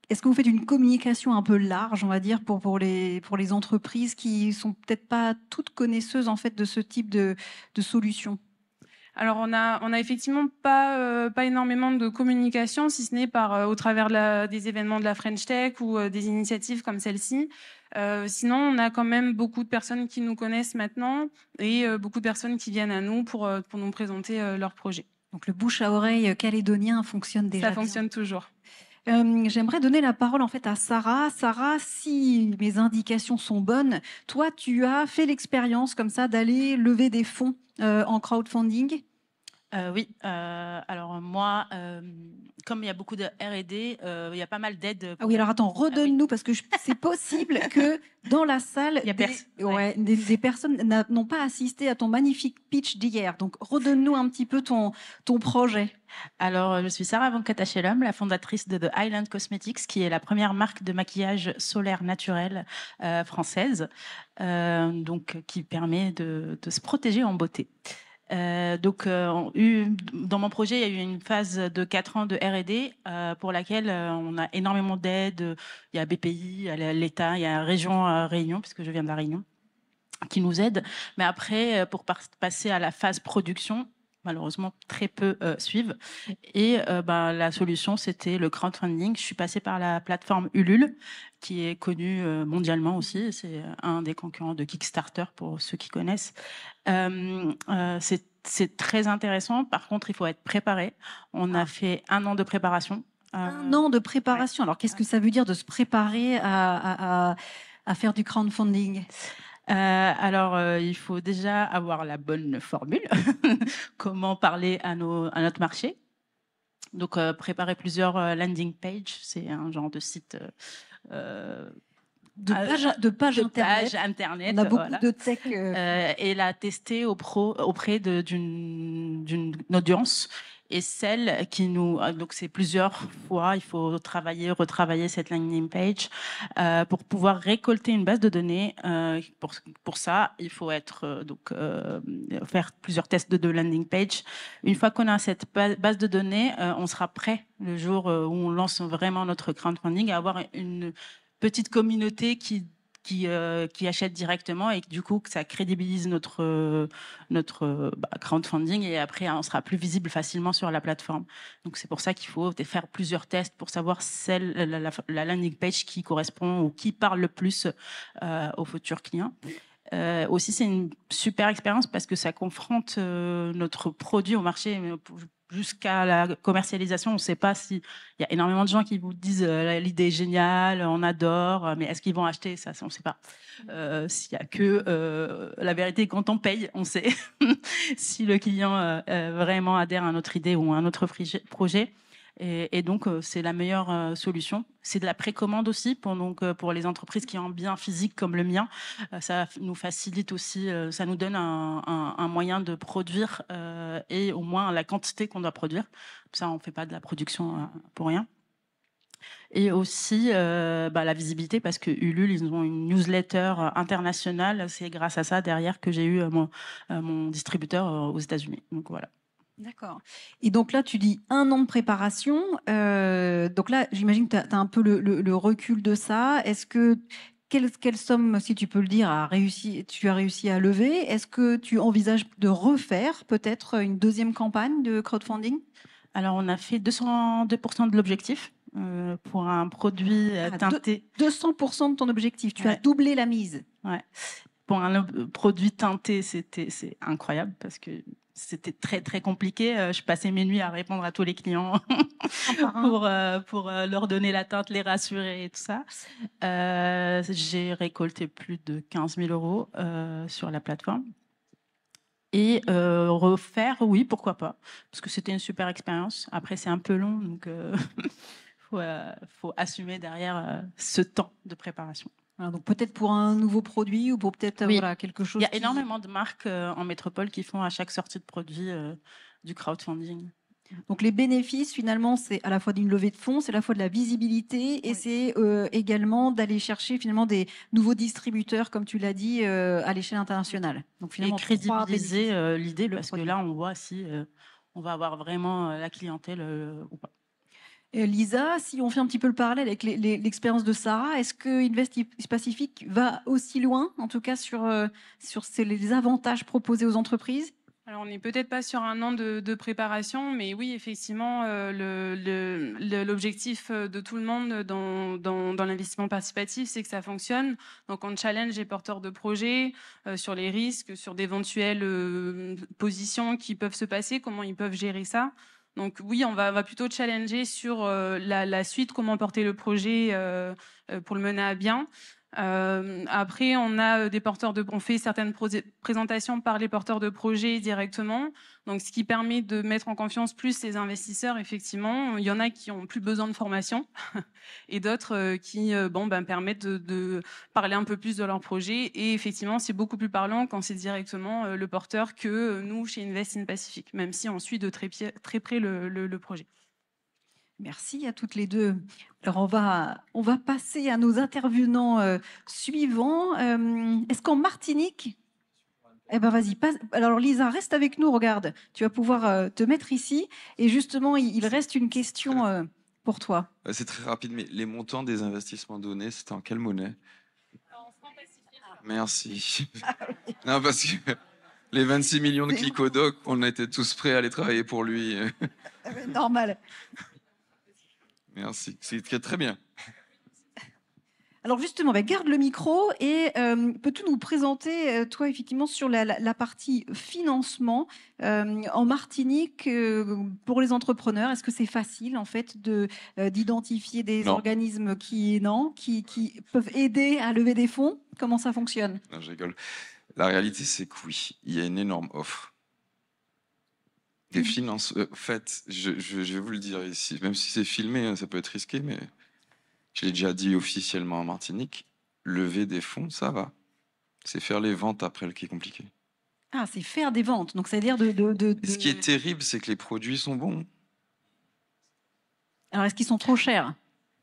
est-ce que vous faites une communication un peu large, on va dire, pour les entreprises qui sont peut-être pas toutes connaisseuses en fait de ce type de solution? Alors on a effectivement pas énormément de communication, si ce n'est au travers des événements de la French Tech ou des initiatives comme celle-ci. Sinon, on a quand même beaucoup de personnes qui nous connaissent maintenant et beaucoup de personnes qui viennent à nous pour nous présenter leurs projets. Donc le bouche à oreille calédonien fonctionne déjà. Ça fonctionne toujours. J'aimerais donner la parole en fait à Sarah. Sarah, si mes indications sont bonnes, toi, tu as fait l'expérience comme ça d'aller lever des fonds en crowdfunding? Oui, alors moi, comme il y a beaucoup de R&D, il y a pas mal d'aides. Ah oui, alors attends, redonne-nous, parce que c'est possible que dans la salle, des personnes n'ont pas assisté à ton magnifique pitch d'hier. Donc, redonne-nous un petit peu ton projet. Alors, je suis Sarah Venkatachelum, la fondatrice de The Island Cosmetics, qui est la première marque de maquillage solaire naturel française, donc qui permet de se protéger en beauté. Dans mon projet, il y a eu une phase de 4 ans de R&D pour laquelle on a énormément d'aides. Il y a BPI, il y a l'État, il y a la région Réunion, puisque je viens de la Réunion, qui nous aide. Mais après, pour passer à la phase production, malheureusement, très peu suivent. Et la solution, c'était le crowdfunding. Je suis passée par la plateforme Ulule, qui est connue mondialement aussi. C'est un des concurrents de Kickstarter, pour ceux qui connaissent. C'est très intéressant. Par contre, il faut être préparé. On a fait 1 an de préparation. 1 an de préparation. Alors, qu'est-ce que ça veut dire de se préparer à faire du crowdfunding? Il faut déjà avoir la bonne formule, comment parler à notre marché. Donc, préparer plusieurs landing pages, c'est un genre de site de page internet. On a beaucoup de tech. Et la tester auprès d'une audience. Et celle qui nous... Donc, c'est plusieurs fois, il faut retravailler cette landing page pour pouvoir récolter une base de données. Pour ça, il faut faire plusieurs tests de landing page. Une fois qu'on a cette base de données, on sera prêt le jour où on lance vraiment notre crowdfunding à avoir une petite communauté qui achète directement et du coup que ça crédibilise notre crowdfunding et après on sera plus visible facilement sur la plateforme. Donc c'est pour ça qu'il faut faire plusieurs tests pour savoir la landing page qui correspond ou qui parle le plus aux futurs clients. Aussi c'est une super expérience parce que ça confronte notre produit au marché. Jusqu'à la commercialisation, on ne sait pas s'il y a énormément de gens qui vous disent l'idée est géniale, on adore, mais est-ce qu'ils vont acheter ça, on ne sait pas. S'il y a que la vérité, quand on paye, on sait si le client vraiment adhère à notre idée ou à un autre projet. Et donc, c'est la meilleure solution. C'est de la précommande aussi pour les entreprises qui ont un bien physique comme le mien. Ça nous facilite aussi, ça nous donne un moyen de produire et au moins la quantité qu'on doit produire. Ça, on ne fait pas de la production pour rien. Et aussi la visibilité, parce que Ulule, ils ont une newsletter internationale. C'est grâce à ça, derrière, que j'ai eu mon distributeur aux États-Unis. Donc voilà. D'accord. Et donc là, tu dis 1 an de préparation. Donc là, j'imagine que tu as un peu le recul de ça. Est-ce que quelle somme, si tu peux le dire, tu as réussi à lever? Est-ce que tu envisages de refaire peut-être une deuxième campagne de crowdfunding? Alors, on a fait 202% de l'objectif pour un produit teinté. 200% de ton objectif. Tu as Ouais. doublé la mise. Ouais. Pour un produit teinté, c'est incroyable parce que c'était très très compliqué. Je passais mes nuits à répondre à tous les clients pour leur donner la teinte, les rassurer et tout ça. J'ai récolté plus de 15 000 euros sur la plateforme. Et refaire, oui, pourquoi pas, parce que c'était une super expérience. Après, c'est un peu long, donc faut assumer derrière ce temps de préparation. Voilà, donc peut-être pour un nouveau produit ou pour peut-être Oui. voilà, quelque chose. Il y a énormément de marques en métropole qui font à chaque sortie de produit du crowdfunding. Donc les bénéfices, finalement, c'est à la fois d'une levée de fonds, c'est à la fois de la visibilité et c'est également d'aller chercher finalement des nouveaux distributeurs, comme tu l'as dit, à l'échelle internationale. Donc Et finalement, crédibiliser l'idée, parce que là, on voit si on va avoir vraiment la clientèle ou pas. Lisa, si on fait un petit peu le parallèle avec l'expérience de Sarah, est-ce que Invest Pacific va aussi loin, en tout cas sur les avantages proposés aux entreprises? Alors, on n'est peut-être pas sur 1 an de préparation, mais oui, effectivement, l'objectif de tout le monde dans l'investissement participatif, c'est que ça fonctionne. Donc, on challenge les porteurs de projets sur les risques, sur d'éventuelles positions qui peuvent se passer, comment ils peuvent gérer ça. Donc oui, on va plutôt challenger sur la suite, comment porter le projet pour le mener à bien. Après, on fait certaines présentations par les porteurs de projets directement, donc ce qui permet de mettre en confiance plus les investisseurs. Effectivement, il y en a qui ont plus besoin de formation et d'autres qui permettent de parler un peu plus de leur projet. Et effectivement, c'est beaucoup plus parlant quand c'est directement le porteur que nous chez Invest in Pacific, même si on suit de très près le projet. Merci à toutes les deux. Alors on va passer à nos intervenants suivants. Est-ce qu'en Martinique, eh ben vas-y, passe. Alors Lisa, reste avec nous, regarde. Tu vas pouvoir te mettre ici. Et justement, il reste une question pour toi. C'est très rapide, mais les montants des investissements donnés, c'était en quelle monnaie? En francs pacifiques. Merci. Non, parce que les 26 millions de clicodoc, on était tous prêts à aller travailler pour lui. Normal. Merci, c'est très bien. Alors justement, garde le micro et peux-tu nous présenter, toi, effectivement, sur la partie financement en Martinique pour les entrepreneurs? Est-ce que c'est facile, en fait, d'identifier des organismes qui peuvent aider à lever des fonds? Comment ça fonctionne? Non, je rigole. La réalité, c'est que oui, il y a une énorme offre. Des finances, en fait, je vais vous le dire ici, même si c'est filmé, hein, ça peut être risqué, mais je l'ai déjà dit officiellement en Martinique, lever des fonds, ça va. C'est faire les ventes après qui est compliqué. Ah, c'est faire des ventes, donc c'est-à-dire Ce qui est terrible, c'est que les produits sont bons. Alors, est-ce qu'ils sont trop chers?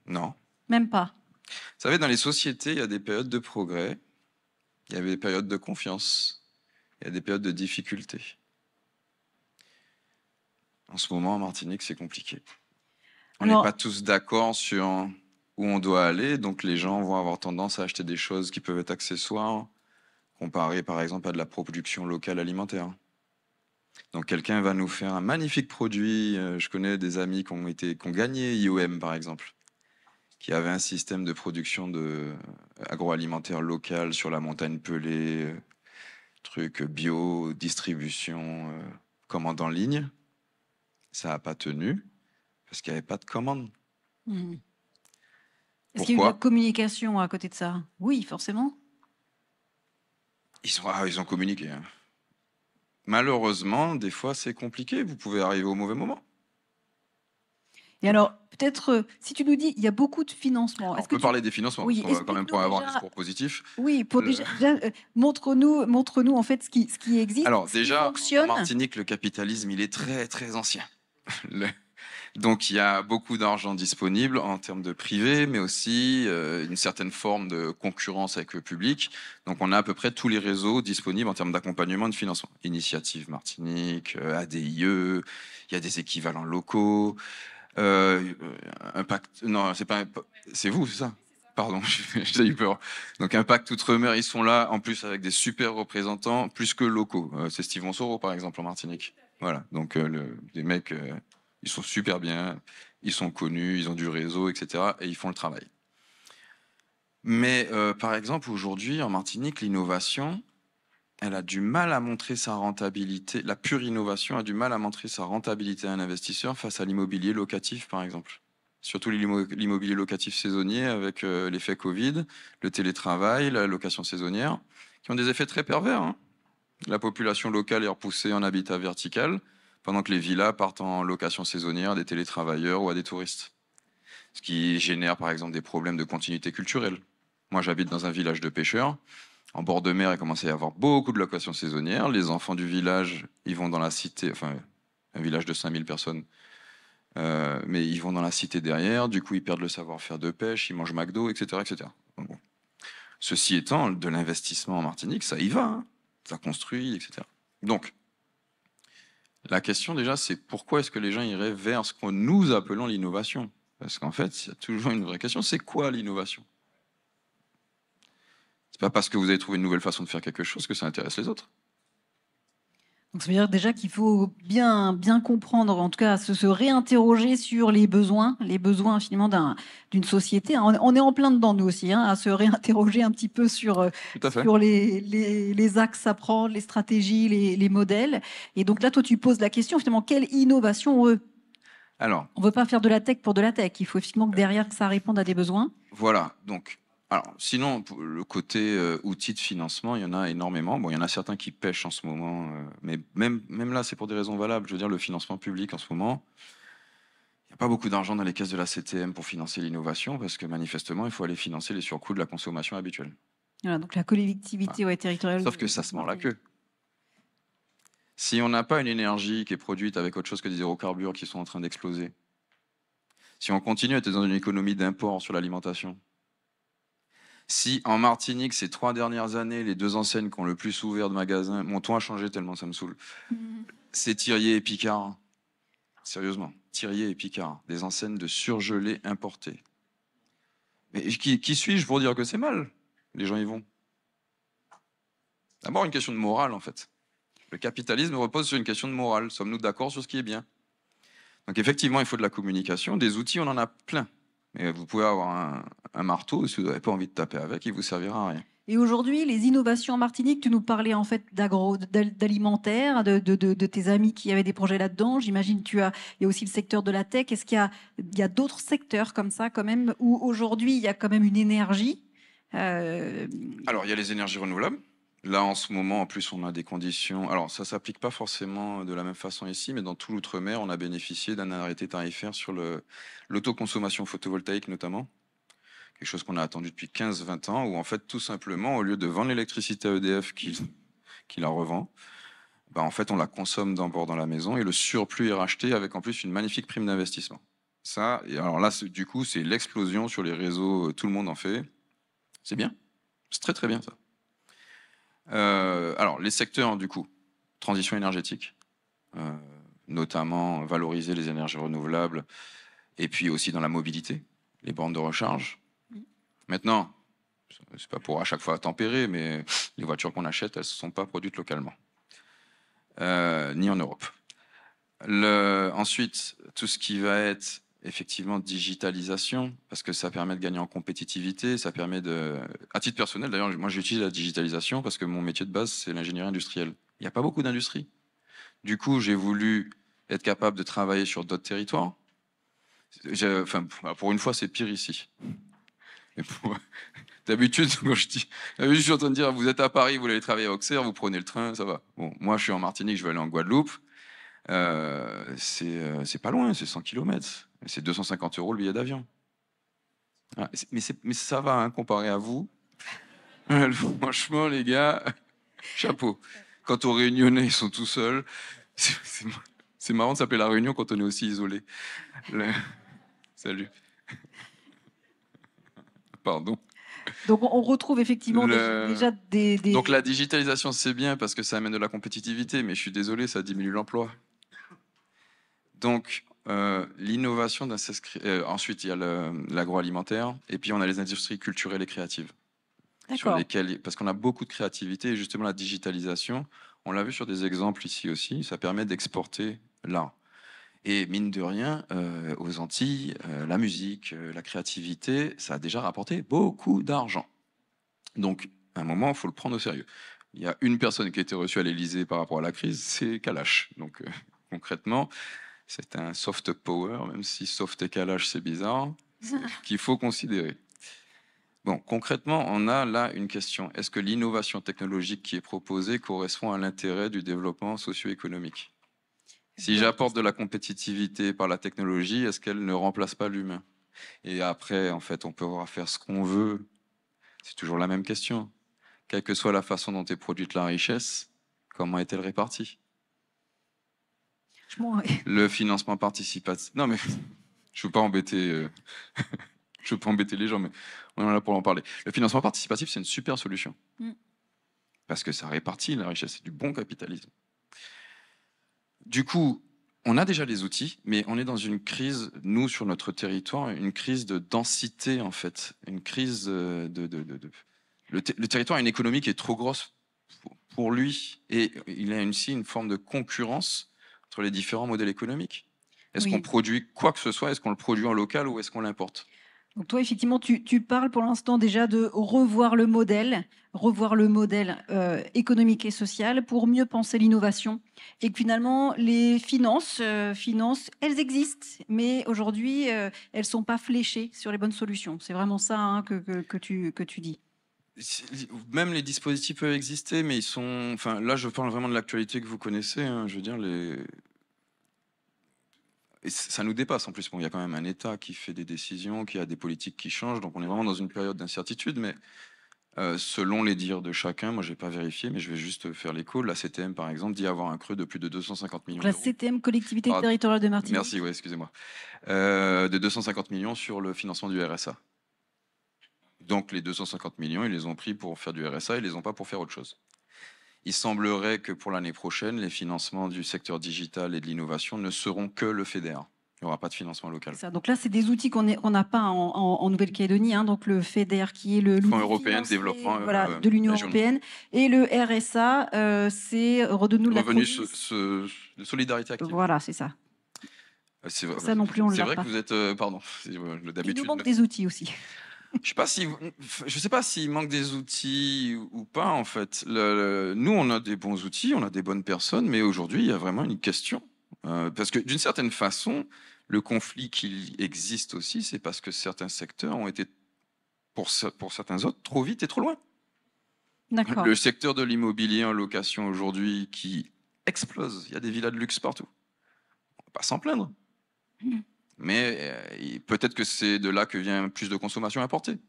Non. Même pas. Vous savez, dans les sociétés, il y a des périodes de progrès, il y a des périodes de confiance, il y a des périodes de difficulté. En ce moment, en Martinique, c'est compliqué. On n'est pas tous d'accord sur où on doit aller, donc les gens vont avoir tendance à acheter des choses qui peuvent être accessoires, comparé par exemple à de la production locale alimentaire. Donc quelqu'un va nous faire un magnifique produit. Je connais des amis qui ont gagné IOM par exemple, qui avaient un système de production agroalimentaire local sur la montagne Pelée, truc bio, distribution, commande en ligne. Ça n'a pas tenu parce qu'il n'y avait pas de commande. Est-ce qu'il y a eu de la communication à côté de ça? Oui, forcément. Ils ont communiqué. Hein. Malheureusement, des fois, c'est compliqué. Vous pouvez arriver au mauvais moment. Et alors, peut-être, si tu nous dis, il y a beaucoup de financements. On peut parler des financements, Oui, parce qu'on va quand même pas avoir un déjà- discours positif. Oui, pour déjà, montre-nous en fait ce qui existe, Alors ce qui déjà, en fonctionne. Martinique, le capitalisme, il est très très ancien. Donc il y a beaucoup d'argent disponible en termes de privé, mais aussi une certaine forme de concurrence avec le public. Donc on a à peu près tous les réseaux disponibles en termes d'accompagnement et de financement. Initiative Martinique, ADIE, il y a des équivalents locaux. Impact, non, c'est pas, c'est vous, c'est ça. Pardon, j'ai eu peur. Donc Impact Outre-mer, ils sont là, en plus avec des super représentants, plus que locaux. C'est Steve Monsoro, par exemple, en Martinique. Voilà, donc des mecs, ils sont super bien, ils sont connus, ils ont du réseau, etc. Et ils font le travail. Mais par exemple, aujourd'hui, en Martinique, l'innovation, elle a du mal à montrer sa rentabilité. La pure innovation a du mal à montrer sa rentabilité à un investisseur face à l'immobilier locatif, par exemple. Surtout l'immobilier locatif saisonnier avec l'effet Covid, le télétravail, la location saisonnière, qui ont des effets très pervers. Hein. La population locale est repoussée en habitat vertical, pendant que les villas partent en location saisonnière à des télétravailleurs ou à des touristes. Ce qui génère par exemple des problèmes de continuité culturelle. Moi j'habite dans un village de pêcheurs. En bord de mer, il commençait à y avoir beaucoup de locations saisonnières. Les enfants du village, ils vont dans la cité, enfin un village de 5000 personnes, mais ils vont dans la cité derrière. Du coup, ils perdent le savoir-faire de pêche, ils mangent McDo, etc. etc. Donc, bon. Ceci étant, de l'investissement en Martinique, ça y va. Hein. Ça construit, etc. Donc, la question déjà, c'est pourquoi est-ce que les gens iraient vers ce que nous appelons l'innovation? Parce qu'en fait, il y a toujours une vraie question, c'est quoi l'innovation? C'est pas parce que vous avez trouvé une nouvelle façon de faire quelque chose que ça intéresse les autres. Donc ça veut dire déjà qu'il faut bien comprendre, en tout cas se réinterroger sur les besoins finalement d'une société. On est en plein dedans nous aussi, hein, à se réinterroger un petit peu sur les axes à prendre, les stratégies, les modèles. Et donc là, toi, tu poses la question finalement, quelle innovation on veut? Alors, on veut pas faire de la tech pour de la tech. Il faut effectivement que derrière que ça réponde à des besoins. Voilà. Donc, alors, sinon, pour le côté outils de financement, il y en a énormément. Bon, il y en a certains qui pêchent en ce moment, mais même là, c'est pour des raisons valables. Je veux dire, le financement public en ce moment, il n'y a pas beaucoup d'argent dans les caisses de la CTM pour financer l'innovation, parce que manifestement, il faut aller financer les surcoûts de la consommation habituelle. Voilà, donc la collectivité territoriale. Sauf que ça se mord la queue. Si on n'a pas une énergie qui est produite avec autre chose que des hydrocarbures qui sont en train d'exploser, si on continue à être dans une économie d'import sur l'alimentation, si en Martinique, ces 3 dernières années, les 2 enseignes qui ont le plus ouvert de magasins, mon ton a changé tellement ça me saoule, c'est Thirier et Picard. Sérieusement, Thirier et Picard, des enseignes de surgelés importés. Mais qui suis-je pour dire que c'est mal? Les gens y vont. D'abord, une question de morale, en fait. Le capitalisme repose sur une question de morale. Sommes-nous d'accord sur ce qui est bien? Donc effectivement, il faut de la communication. Des outils, on en a plein. Mais vous pouvez avoir un marteau, si vous n'avez pas envie de taper avec, il ne vous servira à rien. Et aujourd'hui, les innovations en Martinique, tu nous parlais en fait d'alimentaire, de tes amis qui avaient des projets là-dedans. J'imagine il y a aussi le secteur de la tech. Est-ce qu'il y a d'autres secteurs comme ça quand même, où aujourd'hui il y a quand même une énergie Alors, il y a les énergies renouvelables. Là, en ce moment, en plus, on a des conditions... Alors, ça ne s'applique pas forcément de la même façon ici, mais dans tout l'outre-mer, on a bénéficié d'un arrêté tarifaire sur l'autoconsommation photovoltaïque, notamment. Quelque chose qu'on a attendu depuis 15-20 ans, où en fait, tout simplement, au lieu de vendre l'électricité à EDF qui la revend, en fait, on la consomme d'abord dans la maison, et le surplus est racheté avec en plus une magnifique prime d'investissement. Ça, et alors là, du coup, c'est l'explosion sur les réseaux, tout le monde en fait. C'est bien. C'est très, très bien, ça. Alors, les secteurs, du coup, transition énergétique, notamment valoriser les énergies renouvelables, et puis aussi dans la mobilité, les bornes de recharge. Maintenant, c'est pas pour à chaque fois tempérer, mais les voitures qu'on achète, elles ne sont pas produites localement, ni en Europe. Ensuite, tout ce qui va être effectivement digitalisation, parce que ça permet de gagner en compétitivité, ça permet de... À titre personnel, d'ailleurs, moi j'utilise la digitalisation parce que mon métier de base, c'est l'ingénierie industrielle. Il n'y a pas beaucoup d'industrie. Du coup, j'ai voulu être capable de travailler sur d'autres territoires. Enfin, pour une fois, c'est pire ici. D'habitude, quand je suis en train de dire, vous êtes à Paris, vous allez travailler à Auxerre, vous prenez le train, ça va. Bon, moi, je suis en Martinique, je vais aller en Guadeloupe. C'est pas loin, c'est 100 km. C'est 250 € le billet d'avion. Ah, mais ça va, hein, comparé à vous. Franchement, les gars, chapeau. Quand aux Réunionnais, ils sont tout seuls. C'est marrant de s'appeler La Réunion quand on est aussi isolé. Salut. Pardon. Donc on retrouve effectivement déjà des... Donc la digitalisation, c'est bien parce que ça amène de la compétitivité, mais je suis désolé, ça diminue l'emploi. Donc l'innovation, ensuite il y a l'agroalimentaire, et puis on a les industries culturelles et créatives. Sur lesquelles, parce qu'on a beaucoup de créativité, et justement la digitalisation, on l'a vu sur des exemples ici aussi, ça permet d'exporter l'art. Et mine de rien, aux Antilles, la musique, la créativité, ça a déjà rapporté beaucoup d'argent. Donc, à un moment, il faut le prendre au sérieux. Il y a une personne qui a été reçue à l'Élysée par rapport à la crise, c'est Kalash. Donc, concrètement, c'est un soft power, même si soft et Kalash, c'est bizarre, qu'il faut considérer. Bon, concrètement, on a là une question. Est-ce que l'innovation technologique qui est proposée correspond à l'intérêt du développement socio-économique ? Si j'apporte de la compétitivité par la technologie, est-ce qu'elle ne remplace pas l'humain? Et après, en fait, on peut faire ce qu'on veut. C'est toujours la même question. Quelle que soit la façon dont est produite la richesse, comment est-elle répartie? Le financement participatif. Non, mais je veux pas embêter. Je veux pas embêter les gens, mais on est là pour en parler. Le financement participatif, c'est une super solution. Parce que ça répartit la richesse, c'est du bon capitalisme. Du coup, on a déjà les outils, mais on est dans une crise, nous, sur notre territoire, une crise de densité, en fait. Une crise Le territoire a une économie qui est trop grosse pour lui, et il a aussi une forme de concurrence entre les différents modèles économiques. Est-ce qu'on produit quoi que ce soit? Est-ce qu'on le produit en local ou est-ce qu'on l'importe? Donc toi, effectivement, tu parles pour l'instant déjà de revoir le modèle économique et social pour mieux penser l'innovation. Et que finalement, les finances, elles existent, mais aujourd'hui, elles ne sont pas fléchées sur les bonnes solutions. C'est vraiment ça, hein, que tu dis. Même les dispositifs peuvent exister, mais ils sont... Enfin, là, je parle vraiment de l'actualité que vous connaissez. Hein, je veux dire, et ça nous dépasse en plus. Bon, il y a quand même un État qui fait des décisions, qui a des politiques qui changent, donc on est vraiment dans une période d'incertitude. Mais selon les dires de chacun, moi je n'ai pas vérifié, mais je vais juste faire l'écho. La CTM, par exemple, dit avoir un creux de plus de 250 millions d'euros. La CTM, Collectivité territoriale de Martinique. Merci, ouais, excusez-moi. De 250 millions sur le financement du RSA. Donc les 250 millions, ils les ont pris pour faire du RSA, ils les ont pas pour faire autre chose. Il semblerait que pour l'année prochaine, les financements du secteur digital et de l'innovation ne seront que le FEDER. Il n'y aura pas de financement local. Ça. Donc là, c'est des outils qu'on n'a pas en Nouvelle-Calédonie. Hein, donc le FEDER, qui est le Fonds européen de développement de l'Union européenne, et le RSA, c'est redonne-nous la revenu de solidarité active. Voilà, c'est ça. Ça non plus, on l'a pas. C'est vrai que vous êtes, pardon, d'habitude. Il nous manque des outils aussi. Je sais pas s'il manque des outils ou pas, en fait. Nous, on a des bons outils, on a des bonnes personnes, mais aujourd'hui, il y a vraiment une question. Parce que d'une certaine façon, le conflit qui existe aussi, c'est parce que certains secteurs ont été, pour certains autres, trop vite et trop loin. D'accord. Le secteur de l'immobilier en location aujourd'hui qui explose. Il y a des villas de luxe partout. On ne va pas s'en plaindre. Mais peut-être que c'est de là que vient plus de consommation importée.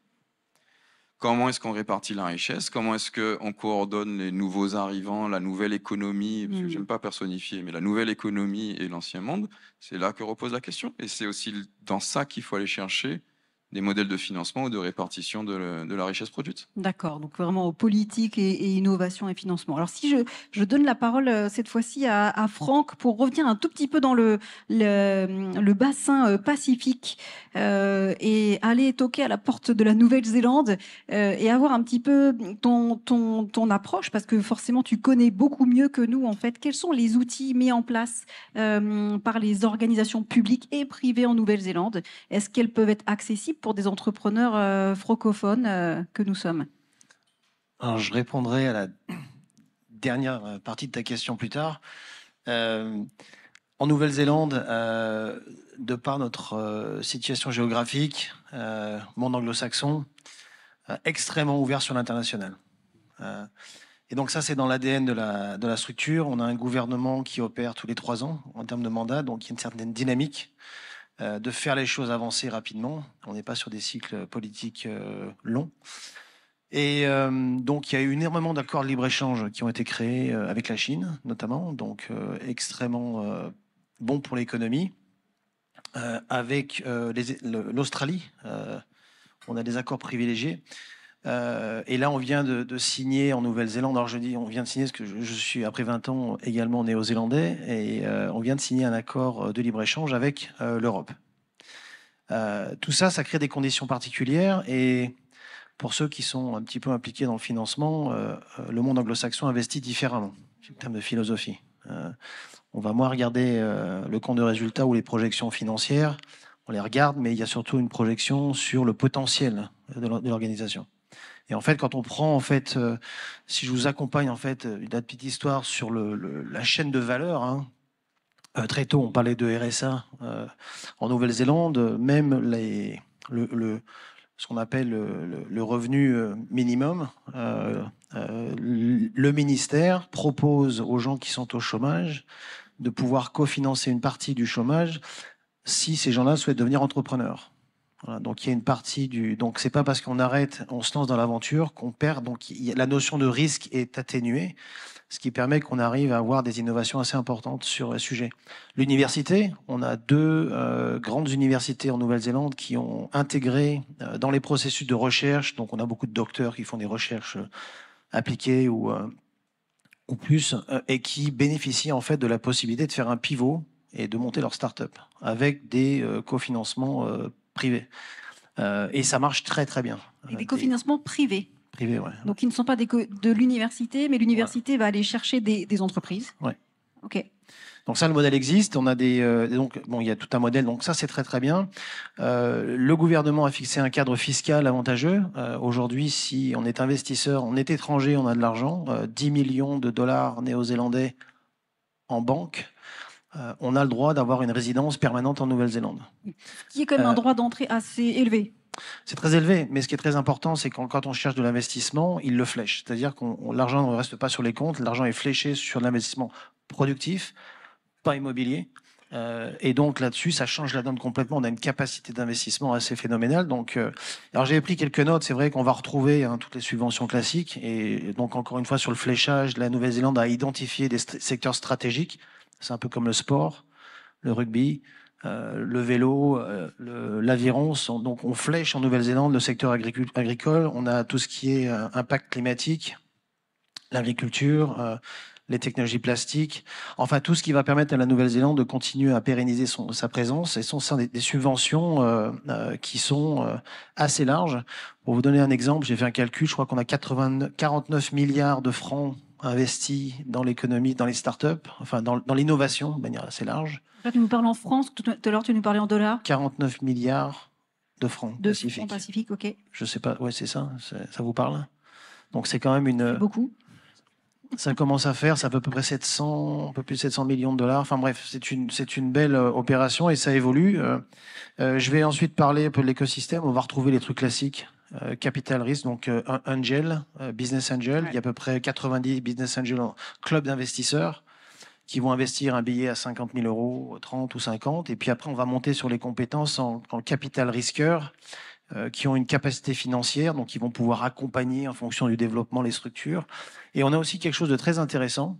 Comment est-ce qu'on répartit la richesse? Comment est-ce qu'on coordonne les nouveaux arrivants, la nouvelle économie? Parce que j'aime pas personnifier, mais la nouvelle économie et l'ancien monde, c'est là que repose la question. Et c'est aussi dans ça qu'il faut aller chercher des modèles de financement ou de répartition de la richesse produite. D'accord, donc vraiment aux politiques et innovation et financement. Alors si je donne la parole cette fois-ci à Franck pour revenir un tout petit peu dans le bassin pacifique et aller toquer à la porte de la Nouvelle-Zélande et avoir un petit peu ton approche, parce que forcément tu connais beaucoup mieux que nous en fait. Quels sont les outils mis en place par les organisations publiques et privées en Nouvelle-Zélande? Est-ce qu'elles peuvent être accessibles pour des entrepreneurs francophones que nous sommes? Alors, je répondrai à la dernière partie de ta question plus tard. En Nouvelle-Zélande, de par notre situation géographique, monde anglo-saxon, extrêmement ouvert sur l'international. Et donc ça, c'est dans l'ADN de la structure. On a un gouvernement qui opère tous les 3 ans en termes de mandat, donc il y a une certaine dynamique. de faire les choses avancer rapidement. On n'est pas sur des cycles politiques longs. Et donc, il y a eu énormément d'accords de libre-échange qui ont été créés avec la Chine, notamment, donc extrêmement bons pour l'économie. Avec l'Australie, on a des accords privilégiés. Et là, on vient de signer en Nouvelle-Zélande. Alors, je dis on vient de signer parce que je suis, après 20 ans, également néo-zélandais. Et on vient de signer un accord de libre-échange avec l'Europe. Tout ça, ça crée des conditions particulières. Et pour ceux qui sont un petit peu impliqués dans le financement, le monde anglo-saxon investit différemment en termes de philosophie. On va moins regarder le compte de résultat ou les projections financières. On les regarde, mais il y a surtout une projection sur le potentiel de l'organisation. Et en fait, quand on prend, en fait, si je vous accompagne, en fait, une petite histoire sur la chaîne de valeur, hein, très tôt, on parlait de RSA en Nouvelle-Zélande, même ce qu'on appelle le revenu minimum. Le ministère propose aux gens qui sont au chômage de pouvoir cofinancer une partie du chômage si ces gens-là souhaitent devenir entrepreneurs. Voilà, donc il y a une partie donc c'est pas parce qu'on arrête, on se lance dans l'aventure qu'on perd. Donc la notion de risque est atténuée, ce qui permet qu'on arrive à avoir des innovations assez importantes sur le sujet. L'université, on a 2 grandes universités en Nouvelle-Zélande qui ont intégré dans les processus de recherche. Donc on a beaucoup de docteurs qui font des recherches appliquées ou plus, et qui bénéficient en fait de la possibilité de faire un pivot et de monter leur start-up avec des cofinancements privés. Et ça marche très très bien. Et des cofinancements privés. Privés, ouais. Donc ils ne sont pas de l'université, mais l'université va aller chercher des entreprises. Ouais. Ok. Donc ça, le modèle existe. On a donc bon, il y a tout un modèle. Donc ça, c'est très très bien. Le gouvernement a fixé un cadre fiscal avantageux. Aujourd'hui, si on est investisseur, on est étranger, on a de l'argent, 10 millions de dollars néo-zélandais en banque. On a le droit d'avoir une résidence permanente en Nouvelle-Zélande. Qui est quand même un droit d'entrée assez élevé. C'est très élevé, mais ce qui est très important, c'est quand on cherche de l'investissement, il le flèche. C'est-à-dire que l'argent ne reste pas sur les comptes, l'argent est fléché sur l'investissement productif, pas immobilier. Et donc là-dessus, ça change la donne complètement. On a une capacité d'investissement assez phénoménale. Donc, alors j'avais pris quelques notes. C'est vrai qu'on va retrouver toutes les subventions classiques. Et donc encore une fois sur le fléchage, la Nouvelle-Zélande a identifié des secteurs stratégiques. C'est un peu comme le sport, le rugby, le vélo, l'aviron. Donc on flèche en Nouvelle-Zélande le secteur agricole. On a tout ce qui est impact climatique, l'agriculture, les technologies plastiques, enfin tout ce qui va permettre à la Nouvelle-Zélande de continuer à pérenniser sa présence, et sont des subventions qui sont assez larges. Pour vous donner un exemple, j'ai fait un calcul, je crois qu'on a 49 milliards de francs investis dans l'économie, dans les startups, enfin dans l'innovation de manière assez large. Là, tu nous parles en France, tout à l'heure tu nous parlais en dollars. 49 milliards de francs pacifiques. Francs pacifiques, ok. Je sais pas, ouais c'est ça, ça vous parle? Donc c'est quand même une... Beaucoup. Ça commence à faire, ça fait à peu près 700, un peu plus de 700 millions de dollars. Enfin bref, c'est une belle opération et ça évolue. Je vais ensuite parler un peu de l'écosystème. On va retrouver les trucs classiques. Capital Risk, donc Angel, Business Angel. Ouais. Il y a à peu près 90 Business Angel club d'investisseurs qui vont investir un billet à 50 000 euros, 30 ou 50. Et puis après, on va monter sur les compétences en capital risqueur, qui ont une capacité financière, donc ils vont pouvoir accompagner en fonction du développement les structures. Et on a aussi quelque chose de très intéressant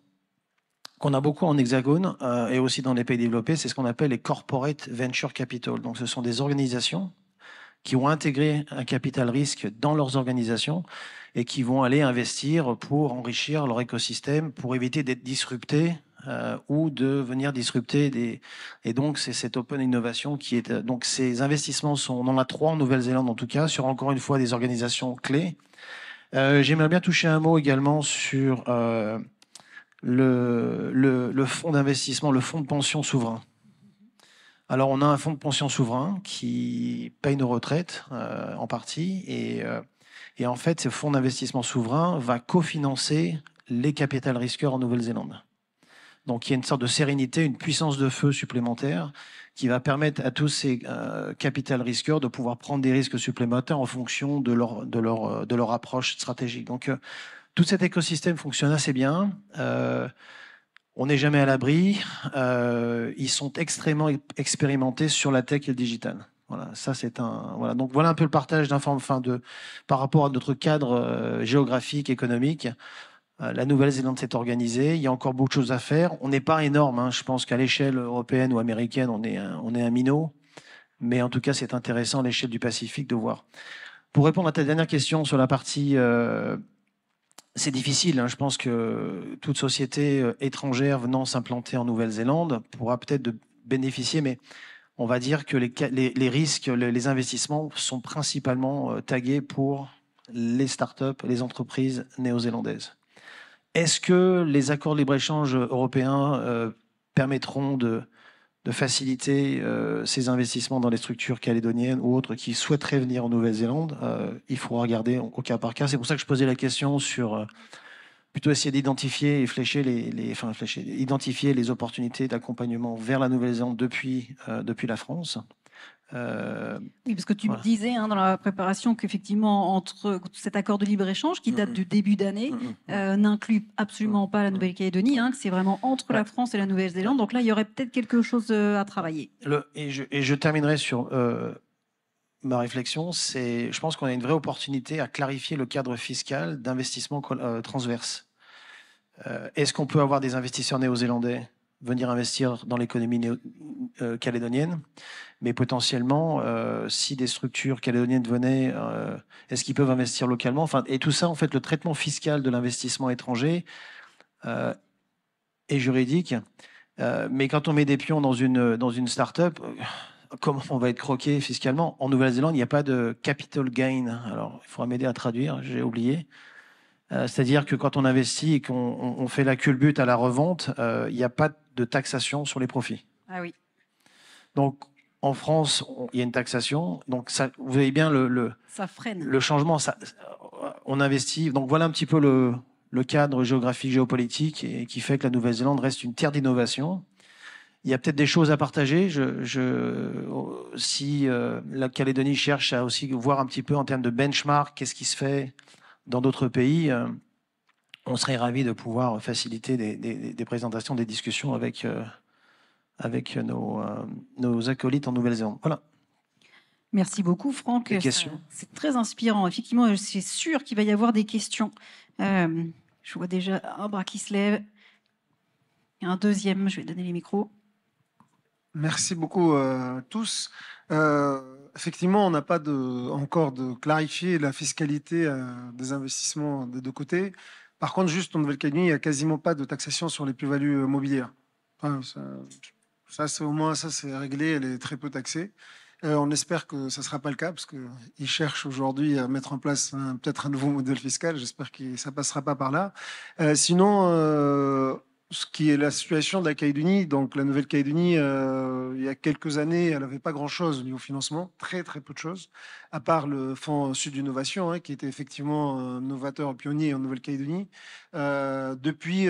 qu'on a beaucoup en Hexagone et aussi dans les pays développés, c'est ce qu'on appelle les corporate venture capital. Donc ce sont des organisations qui ont intégré un capital risque dans leurs organisations et qui vont aller investir pour enrichir leur écosystème, pour éviter d'être disruptés ou de venir disrupter Et donc, c'est cette open innovation qui est... Donc, ces investissements on en a 3 en Nouvelle-Zélande, en tout cas, sur, encore une fois, des organisations clés. J'aimerais bien toucher un mot également sur le fonds d'investissement, le fonds de pension souverain. Alors, on a un fonds de pension souverain qui paye nos retraites en partie. Et en fait, ce fonds d'investissement souverain va cofinancer les capital risqueurs en Nouvelle-Zélande. Donc, il y a une sorte de sérénité, une puissance de feu supplémentaire qui va permettre à tous ces capital risqueurs de pouvoir prendre des risques supplémentaires en fonction de leur approche stratégique. Donc, tout cet écosystème fonctionne assez bien. On n'est jamais à l'abri. Ils sont extrêmement expérimentés sur la tech et le digital. Voilà, ça c'est un. Voilà, donc voilà un peu le partage d'informations, par rapport à notre cadre géographique, économique. La Nouvelle-Zélande s'est organisée. Il y a encore beaucoup de choses à faire. On n'est pas énorme. Hein. Je pense qu'à l'échelle européenne ou américaine, on est un minot. Mais en tout cas, c'est intéressant à l'échelle du Pacifique de voir. Pour répondre à ta dernière question sur la partie, c'est difficile. Hein. Je pense que toute société étrangère venant s'implanter en Nouvelle-Zélande pourra peut-être bénéficier, mais on va dire que les risques, les investissements sont principalement tagués pour les startups, les entreprises néo-zélandaises. Est-ce que les accords de libre-échange européens permettront de faciliter ces investissements dans les structures calédoniennes ou autres qui souhaiteraient venir en Nouvelle-Zélande? Il faudra regarder au cas par cas. C'est pour ça que je posais la question sur plutôt essayer d'identifier et flécher identifier les opportunités d'accompagnement vers la Nouvelle-Zélande depuis la France. Oui, parce que tu Voilà. me disais dans la préparation qu'effectivement, entre cet accord de libre-échange qui date du début d'année, n'inclut absolument pas la Nouvelle-Calédonie, que c'est vraiment entre la France et la Nouvelle-Zélande. Donc là, il y aurait peut-être quelque chose à travailler. Et je terminerai sur ma réflexion. Je pense qu'on a une vraie opportunité à clarifier le cadre fiscal d'investissement transverse. Est-ce qu'on peut avoir des investisseurs néo-zélandais venir investir dans l'économie calédonienne, mais potentiellement, si des structures calédoniennes venaient, est-ce qu'ils peuvent investir localement? Enfin, et tout ça, en fait, le traitement fiscal de l'investissement étranger est juridique. Mais quand on met des pions dans une start-up, comment on va être croqué fiscalement? En Nouvelle-Zélande, il n'y a pas de capital gain. Alors, il faudra m'aider à traduire, j'ai oublié. C'est-à-dire que quand on investit et qu'on fait la culbute à la revente, il n'y a pas de taxation sur les profits. Ah oui. Donc, en France, il y a une taxation. Donc, ça, vous voyez bien ça freine. Le changement. On investit. Donc, voilà un petit peu le cadre géographique, géopolitique, et qui fait que la Nouvelle-Zélande reste une terre d'innovation. Il y a peut-être des choses à partager. Si la Calédonie cherche à aussi voir un petit peu en termes de benchmark, qu'est-ce qui se fait dans d'autres pays, on serait ravis de pouvoir faciliter des présentations, des discussions avec nos acolytes en Nouvelle-Zélande. Voilà. Merci beaucoup, Franck. Des questions? C'est très inspirant. Effectivement, c'est sûr qu'il va y avoir des questions. Je vois déjà un bras qui se lève. Et un deuxième, je vais donner les micros. Merci beaucoup à tous. Effectivement, on n'a pas encore de clarifier la fiscalité des investissements des deux côtés. Par contre, juste en Nouvelle-Calédonie, il n'y a quasiment pas de taxation sur les plus-values mobilières. Enfin, ça c'est au moins ça c'est réglé, elle est très peu taxée. On espère que ça ne sera pas le cas parce qu'ils cherchent aujourd'hui à mettre en place peut-être un nouveau modèle fiscal. J'espère que ça ne passera pas par là. Sinon, ce qui est la situation de la Calédonie, donc la Nouvelle-Calédonie, il y a quelques années, elle n'avait pas grand-chose au niveau financement, très très peu de choses, à part le Fonds Sud d'Innovation, qui était effectivement novateur pionnier en Nouvelle-Calédonie. Depuis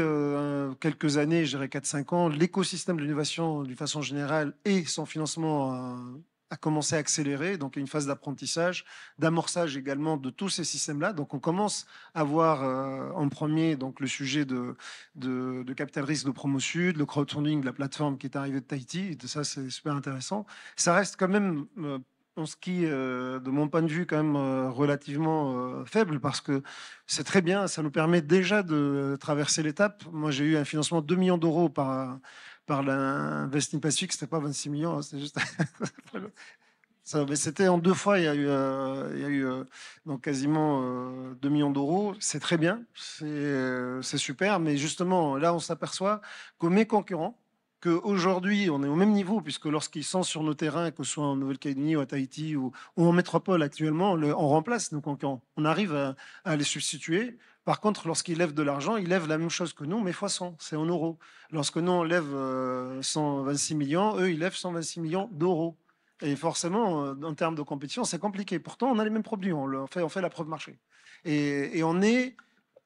quelques années, je dirais 4-5 ans, l'écosystème de l'innovation d'une façon générale et son financement a commencé à accélérer, donc il y a une phase d'apprentissage, d'amorçage également de tous ces systèmes-là. Donc on commence à voir en premier donc, le sujet de capital risque de Promo Sud, le crowdfunding de la plateforme qui est arrivée de Tahiti, et ça c'est super intéressant. Ça reste quand même, en ski, de mon point de vue, quand même relativement faible, parce que c'est très bien, ça nous permet déjà de traverser l'étape. Moi j'ai eu un financement de 2 millions d'euros par l'Invest in Pacific, c'était pas 26 millions, c'était juste. Mais c'était en 2 fois, il y a eu donc quasiment 2 millions d'euros. C'est très bien, c'est super, mais justement, là, on s'aperçoit que mes concurrents, qu'aujourd'hui, on est au même niveau, puisque lorsqu'ils sont sur nos terrains, que ce soit en Nouvelle-Calédonie ou à Tahiti ou en métropole actuellement, on remplace nos concurrents. On arrive à les substituer. Par contre, lorsqu'ils lèvent de l'argent, ils lèvent la même chose que nous, mais fois 100, c'est en euros. Lorsque nous, on lève 126 millions, eux, ils lèvent 126 millions d'euros. Et forcément, en termes de compétition, c'est compliqué. Pourtant, on a les mêmes produits, on fait la preuve marché. Et on est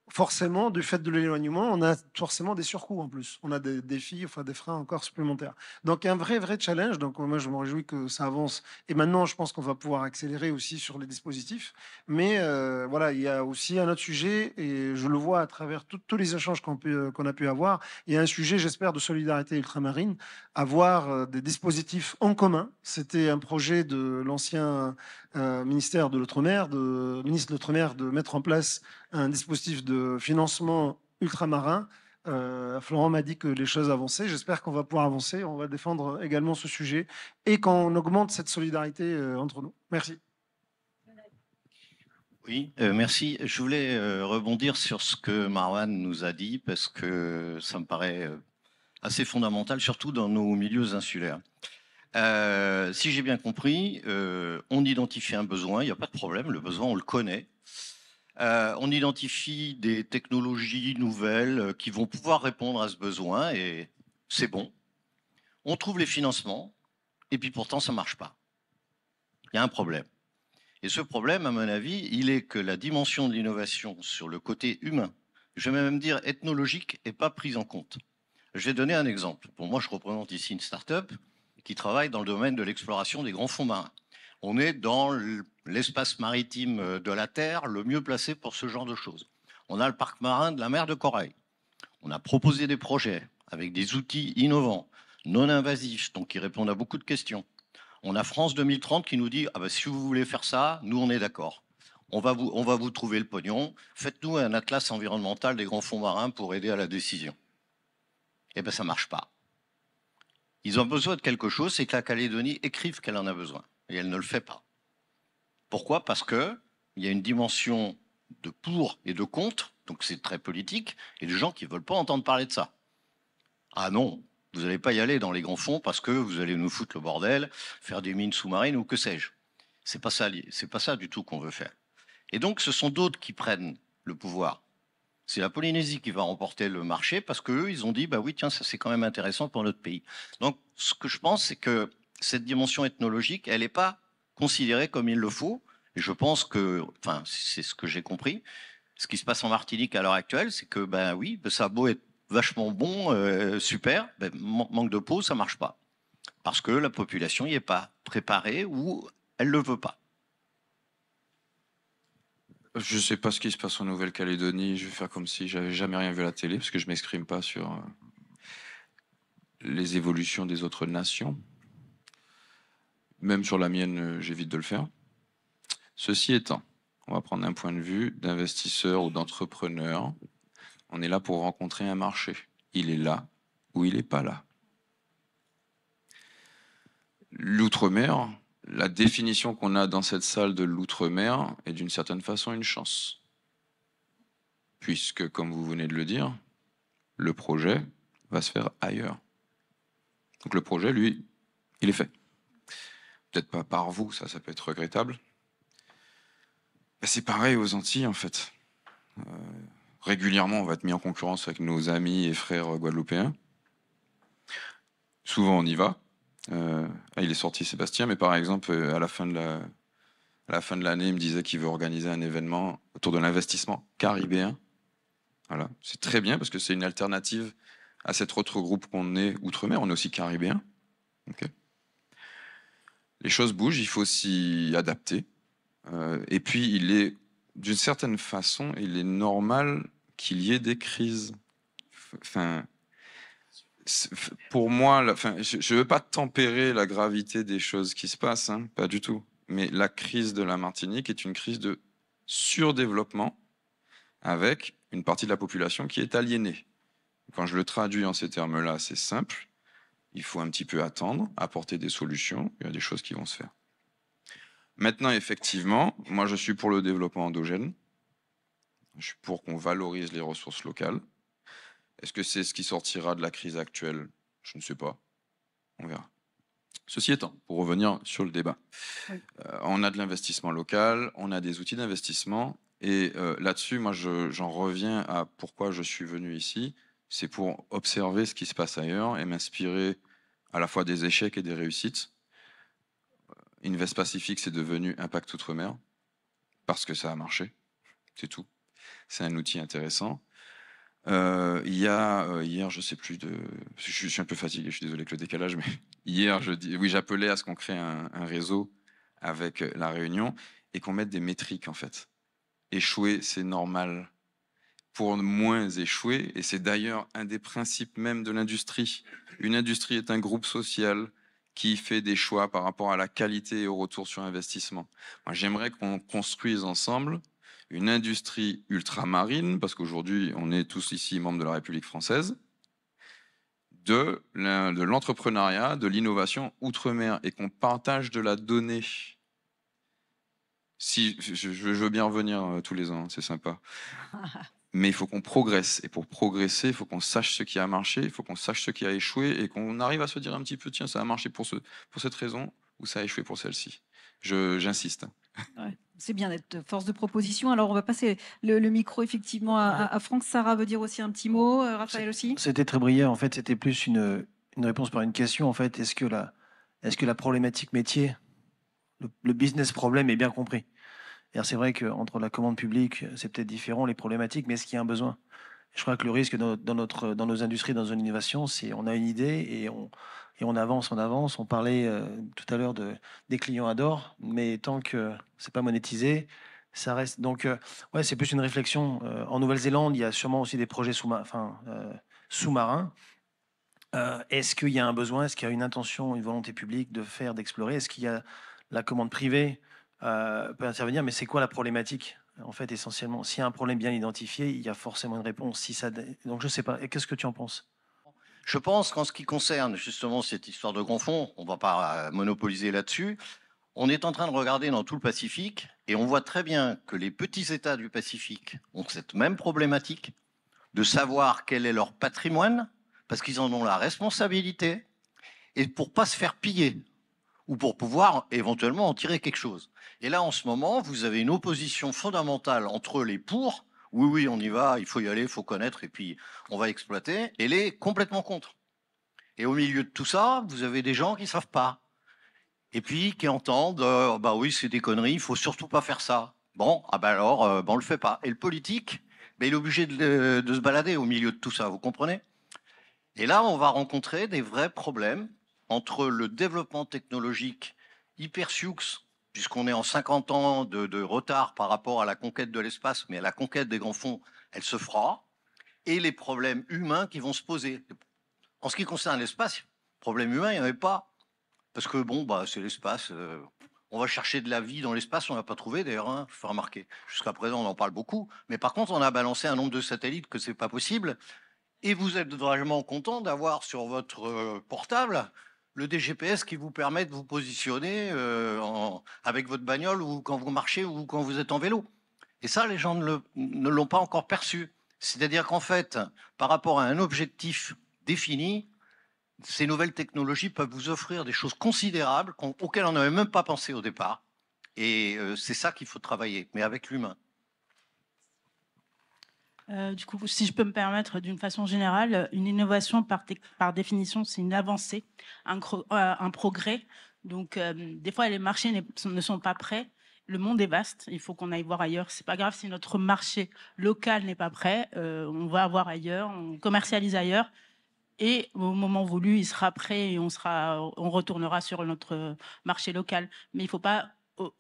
forcément, du fait de l'éloignement, on a forcément des surcoûts en plus. On a des défis, enfin des freins encore supplémentaires. Donc un vrai challenge. Donc moi, je me réjouis que ça avance. Et maintenant, je pense qu'on va pouvoir accélérer aussi sur les dispositifs. Mais voilà, il y a aussi un autre sujet, et je le vois à travers tous les échanges qu'on a pu avoir. Il y a un sujet, j'espère, de solidarité ultramarine, avoir des dispositifs en commun. C'était un projet de l'ancien ministère de l'Outre-mer, ministre de l'Outre-mer, de mettre en place un dispositif de financement ultramarin. Florent m'a dit que les choses avançaient. J'espère qu'on va pouvoir avancer. On va défendre également ce sujet et qu'on augmente cette solidarité entre nous. Merci. Oui, merci. Je voulais rebondir sur ce que Marwan nous a dit parce que ça me paraît assez fondamental, surtout dans nos milieux insulaires. Si j'ai bien compris, on identifie un besoin, il n'y a pas de problème, le besoin, on le connaît. On identifie des technologies nouvelles qui vont pouvoir répondre à ce besoin et c'est bon. On trouve les financements et puis pourtant ça ne marche pas. Il y a un problème. Et ce problème, à mon avis, il est que la dimension de l'innovation sur le côté humain, je vais même dire ethnologique, n'est pas prise en compte. Je vais donner un exemple. Pour moi, je représente ici une start-up qui travaille dans le domaine de l'exploration des grands fonds marins. On est dans l'espace maritime de la Terre le mieux placé pour ce genre de choses. On a le parc marin de la mer de Corail. On a proposé des projets avec des outils innovants, non invasifs, donc qui répondent à beaucoup de questions. On a France 2030 qui nous dit ah ben, si vous voulez faire ça, nous on est d'accord. On va vous trouver le pognon. Faites-nous un atlas environnemental des grands fonds marins pour aider à la décision. Eh bien, ça ne marche pas. Ils ont besoin de quelque chose, c'est que la Calédonie écrive qu'elle en a besoin. Et elle ne le fait pas. Pourquoi? Parce qu'il y a une dimension de pour et de contre, donc c'est très politique, et des gens qui ne veulent pas entendre parler de ça. Ah non, vous n'allez pas y aller dans les grands fonds parce que vous allez nous foutre le bordel, faire des mines sous-marines ou que sais-je. C'est pas ça du tout qu'on veut faire. Et donc, ce sont d'autres qui prennent le pouvoir. C'est la Polynésie qui va remporter le marché parce qu'eux, ils ont dit, bah oui, tiens, ça c'est quand même intéressant pour notre pays. Donc, ce que je pense, c'est que cette dimension ethnologique, elle n'est pas considérée comme il le faut. Et je pense que, enfin, c'est ce que j'ai compris. Ce qui se passe en Martinique à l'heure actuelle, c'est que, ben oui, ça a beau être vachement bon, super, ben, manque de peau, ça marche pas. Parce que la population n'y est pas préparée ou elle ne le veut pas. Je ne sais pas ce qui se passe en Nouvelle-Calédonie. Je vais faire comme si j'avais jamais rien vu à la télé, parce que je ne m'exprime pas sur les évolutions des autres nations. Même sur la mienne, j'évite de le faire. Ceci étant, on va prendre un point de vue d'investisseur ou d'entrepreneur. On est là pour rencontrer un marché. Il est là ou il n'est pas là. L'outre-mer, la définition qu'on a dans cette salle de l'outre-mer est d'une certaine façon une chance. Puisque, comme vous venez de le dire, le projet va se faire ailleurs. Donc le projet, lui, il est fait. Peut-être pas par vous, ça peut être regrettable. C'est pareil aux Antilles, en fait. Régulièrement, on va être mis en concurrence avec nos amis et frères guadeloupéens. Souvent, on y va. Il est sorti Sébastien, mais par exemple, à la fin de l'année, il me disait qu'il veut organiser un événement autour de l'investissement caribéen. Voilà, c'est très bien parce que c'est une alternative à cet autre groupe qu'on est outre-mer. On est aussi caribéen. Okay. Les choses bougent, il faut s'y adapter. Et puis, il est, d'une certaine façon, il est normal qu'il y ait des crises. Enfin, pour moi, je ne veux pas tempérer la gravité des choses qui se passent, hein, pas du tout. Mais la crise de la Martinique est une crise de surdéveloppement avec une partie de la population qui est aliénée. Quand je le traduis en ces termes-là, c'est simple. Il faut un petit peu attendre, apporter des solutions. Il y a des choses qui vont se faire. Maintenant, effectivement, moi, je suis pour le développement endogène. Je suis pour qu'on valorise les ressources locales. Est-ce que c'est ce qui sortira de la crise actuelle? Je ne sais pas. On verra. Ceci étant, pour revenir sur le débat, oui. On a de l'investissement local, on a des outils d'investissement, et là-dessus, moi, j'en reviens à pourquoi je suis venu ici. C'est pour observer ce qui se passe ailleurs et m'inspirer à la fois des échecs et des réussites. Invest Pacific, c'est devenu Impact Outre-mer, parce que ça a marché, c'est tout. c'est un outil intéressant. Hier, je sais plus je suis un peu fatigué, je suis désolé avec le décalage, mais hier, j'appelais à ce qu'on crée un réseau avec La Réunion et qu'on mette des métriques, en fait. Échouer, c'est normal. Pour moins échouer, et c'est d'ailleurs un des principes même de l'industrie. Une industrie est un groupe social qui fait des choix par rapport à la qualité et au retour sur investissement. Moi, j'aimerais qu'on construise ensemble une industrie ultramarine, parce qu'aujourd'hui, on est tous ici membres de la République française, de l'entrepreneuriat, de l'innovation outre-mer, et qu'on partage de la donnée. Si, je veux bien revenir tous les ans, c'est sympa. Mais il faut qu'on progresse. Et pour progresser, il faut qu'on sache ce qui a marché, il faut qu'on sache ce qui a échoué, et qu'on arrive à se dire un petit peu, tiens, ça a marché pour cette raison, ou ça a échoué pour celle-ci. J'insiste. Ouais, c'est bien d'être force de proposition. Alors, on va passer le micro effectivement à Franck. Sarah veut dire aussi un petit mot. Raphaël aussi. C'était très brillant. En fait, c'était plus une réponse par une question. En fait, est-ce que la problématique métier, le business problème est bien compris? C'est vrai qu'entre la commande publique, c'est peut-être différent, les problématiques, mais est-ce qu'il y a un besoin? Je crois que le risque dans nos industries, dans une innovation, c'est on a une idée et on avance. On parlait tout à l'heure des clients adorent, mais tant que c'est pas monétisé, ça reste. Donc, ouais, c'est plus une réflexion. En Nouvelle-Zélande, il y a sûrement aussi des projets sous-marins. Est-ce qu'il y a un besoin? Est-ce qu'il y a une intention, une volonté publique d'explorer? Est-ce qu'il y a la commande privée peut intervenir? Mais c'est quoi la problématique? En fait, essentiellement, s'il y a un problème bien identifié, il y a forcément une réponse. Donc, je ne sais pas. Et qu'est-ce que tu en penses? Je pense qu'en ce qui concerne justement cette histoire de grand fonds, on ne va pas monopoliser là-dessus. On est en train de regarder dans tout le Pacifique et on voit très bien que les petits États du Pacifique ont cette même problématique de savoir quel est leur patrimoine, parce qu'ils en ont la responsabilité, et pour ne pas se faire piller, ou pour pouvoir éventuellement en tirer quelque chose. Et là, en ce moment, vous avez une opposition fondamentale entre les pour, oui, on y va, il faut y aller, il faut connaître, et puis on va exploiter, et les complètement contre. Et au milieu de tout ça, vous avez des gens qui ne savent pas, et puis qui entendent, bah oui, c'est des conneries, il faut surtout pas faire ça. Bon, alors, on le fait pas. Et le politique, il est obligé de se balader au milieu de tout ça, vous comprenez? Et là, on va rencontrer des vrais problèmes entre le développement technologique hyper sioux, puisqu'on est en 50 ans de retard par rapport à la conquête de l'espace, mais à la conquête des grands fonds, elle se fera, et les problèmes humains qui vont se poser. En ce qui concerne l'espace, problème humain, il n'y en avait pas, parce que bon, c'est l'espace, on va chercher de la vie dans l'espace, on n'a pas trouvé d'ailleurs, il faut remarquer. Jusqu'à présent, on en parle beaucoup, mais par contre, on a balancé un nombre de satellites que c'est pas possible, et vous êtes vraiment content d'avoir sur votre portable le DGPS qui vous permet de vous positionner avec votre bagnole ou quand vous marchez ou quand vous êtes en vélo. Et ça, les gens ne l'ont pas encore perçu. C'est-à-dire qu'en fait, par rapport à un objectif défini, ces nouvelles technologies peuvent vous offrir des choses considérables auxquelles on n'avait même pas pensé au départ. Et c'est ça qu'il faut travailler, mais avec l'humain. Du coup, si je peux me permettre, d'une façon générale, une innovation par définition, c'est une avancée, un progrès. Donc, des fois, les marchés ne sont pas prêts. Le monde est vaste, il faut qu'on aille voir ailleurs. C'est pas grave si notre marché local n'est pas prêt, on va voir ailleurs, on commercialise ailleurs. Et au moment voulu, il sera prêt et on retournera sur notre marché local. Mais il ne faut pas.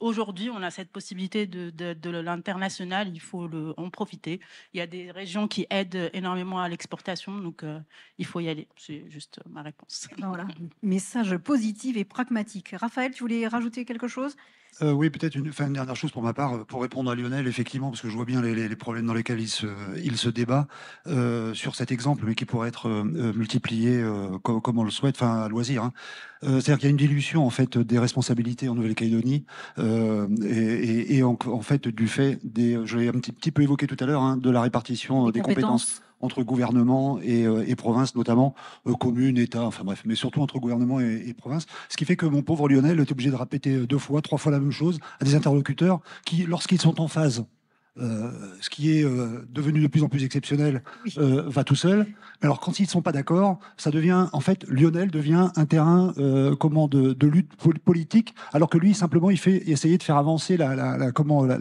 Aujourd'hui, on a cette possibilité de l'international, il faut en profiter. Il y a des régions qui aident énormément à l'exportation, donc il faut y aller. C'est juste ma réponse. Voilà, message positif et pragmatique. Raphaël, tu voulais rajouter quelque chose? Oui, peut-être une dernière chose pour ma part, pour répondre à Lionel, effectivement, parce que je vois bien les problèmes dans lesquels il se débat sur cet exemple, mais qui pourrait être multiplié comme on le souhaite, à loisir. Hein. C'est-à-dire qu'il y a une dilution en fait des responsabilités en Nouvelle-Calédonie et en fait du fait je l'ai un petit peu évoqué tout à l'heure, de la répartition des compétences entre gouvernement et province, notamment communes, État, enfin bref, mais surtout entre gouvernement et province. Ce qui fait que mon pauvre Lionel est obligé de répéter 2 fois, 3 fois la même chose à des interlocuteurs qui, lorsqu'ils sont en phase, ce qui est devenu de plus en plus exceptionnel, va tout seul. Alors quand ils ne sont pas d'accord, ça devient, en fait, Lionel devient un terrain de lutte politique, alors que lui, simplement, il fait essayer de faire avancer la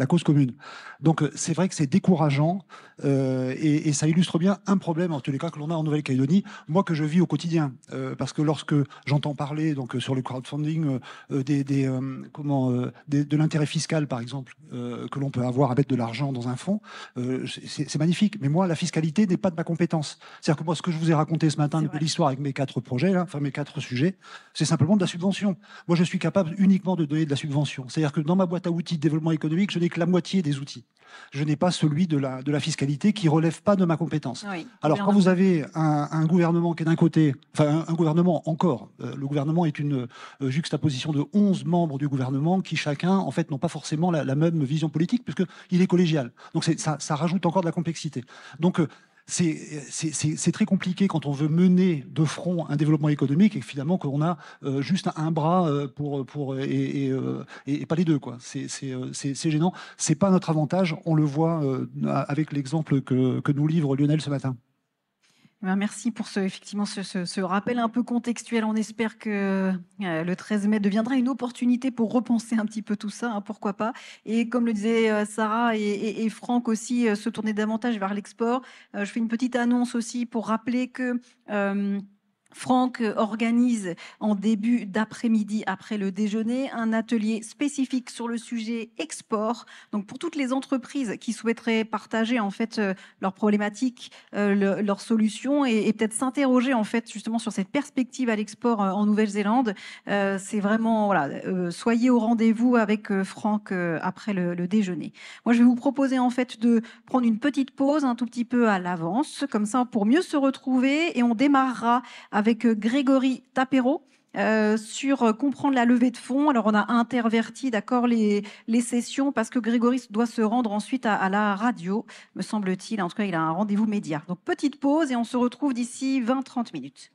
cause commune. Donc c'est vrai que c'est décourageant et ça illustre bien un problème, en tous les cas, que l'on a en Nouvelle-Calédonie, moi que je vis au quotidien. Parce que lorsque j'entends parler donc, sur le crowdfunding de l'intérêt fiscal, par exemple, que l'on peut avoir à mettre de l'argent dans un fonds, c'est magnifique. Mais moi, la fiscalité n'est pas de ma compétence. C'est-à-dire que moi, ce que je vous ai raconté ce matin de l'histoire avec mes 4 projets, là, enfin mes 4 sujets, c'est simplement de la subvention. Moi, je suis capable uniquement de donner de la subvention. C'est-à-dire que dans ma boîte à outils de développement économique, je n'ai que la moitié des outils. Je n'ai pas celui de la fiscalité qui relève pas de ma compétence. Oui, alors, quand vous avez un gouvernement qui est d'un côté, enfin un gouvernement encore, le gouvernement est une juxtaposition de 11 membres du gouvernement qui chacun, en fait, n'ont pas forcément la même vision politique puisqu'il est collégial. Donc ça rajoute encore de la complexité. Donc c'est très compliqué quand on veut mener de front un développement économique et finalement qu'on a juste un bras et pas les deux, quoi. C'est gênant. C'est pas notre avantage. On le voit avec l'exemple que nous livre Lionel ce matin. Merci pour ce rappel un peu contextuel. On espère que le 13 mai deviendra une opportunité pour repenser un petit peu tout ça, hein, pourquoi pas. Et comme le disaient Sarah et Franck aussi, se tourner davantage vers l'export. Je fais une petite annonce aussi pour rappeler que Franck organise en début d'après-midi, après le déjeuner, un atelier spécifique sur le sujet export. Donc pour toutes les entreprises qui souhaiteraient partager en fait leurs problématiques, leurs solutions et peut-être s'interroger en fait justement sur cette perspective à l'export en Nouvelle-Zélande, c'est vraiment soyez au rendez-vous avec Franck après le déjeuner. Moi je vais vous proposer en fait de prendre une petite pause un tout petit peu à l'avance, comme ça pour mieux se retrouver, et on démarrera avec Grégory Tapero sur comprendre la levée de fonds. Alors, on a interverti les sessions parce que Grégory doit se rendre ensuite à la radio, me semble-t-il. En tout cas, il a un rendez-vous média. Donc, petite pause et on se retrouve d'ici 20-30 minutes.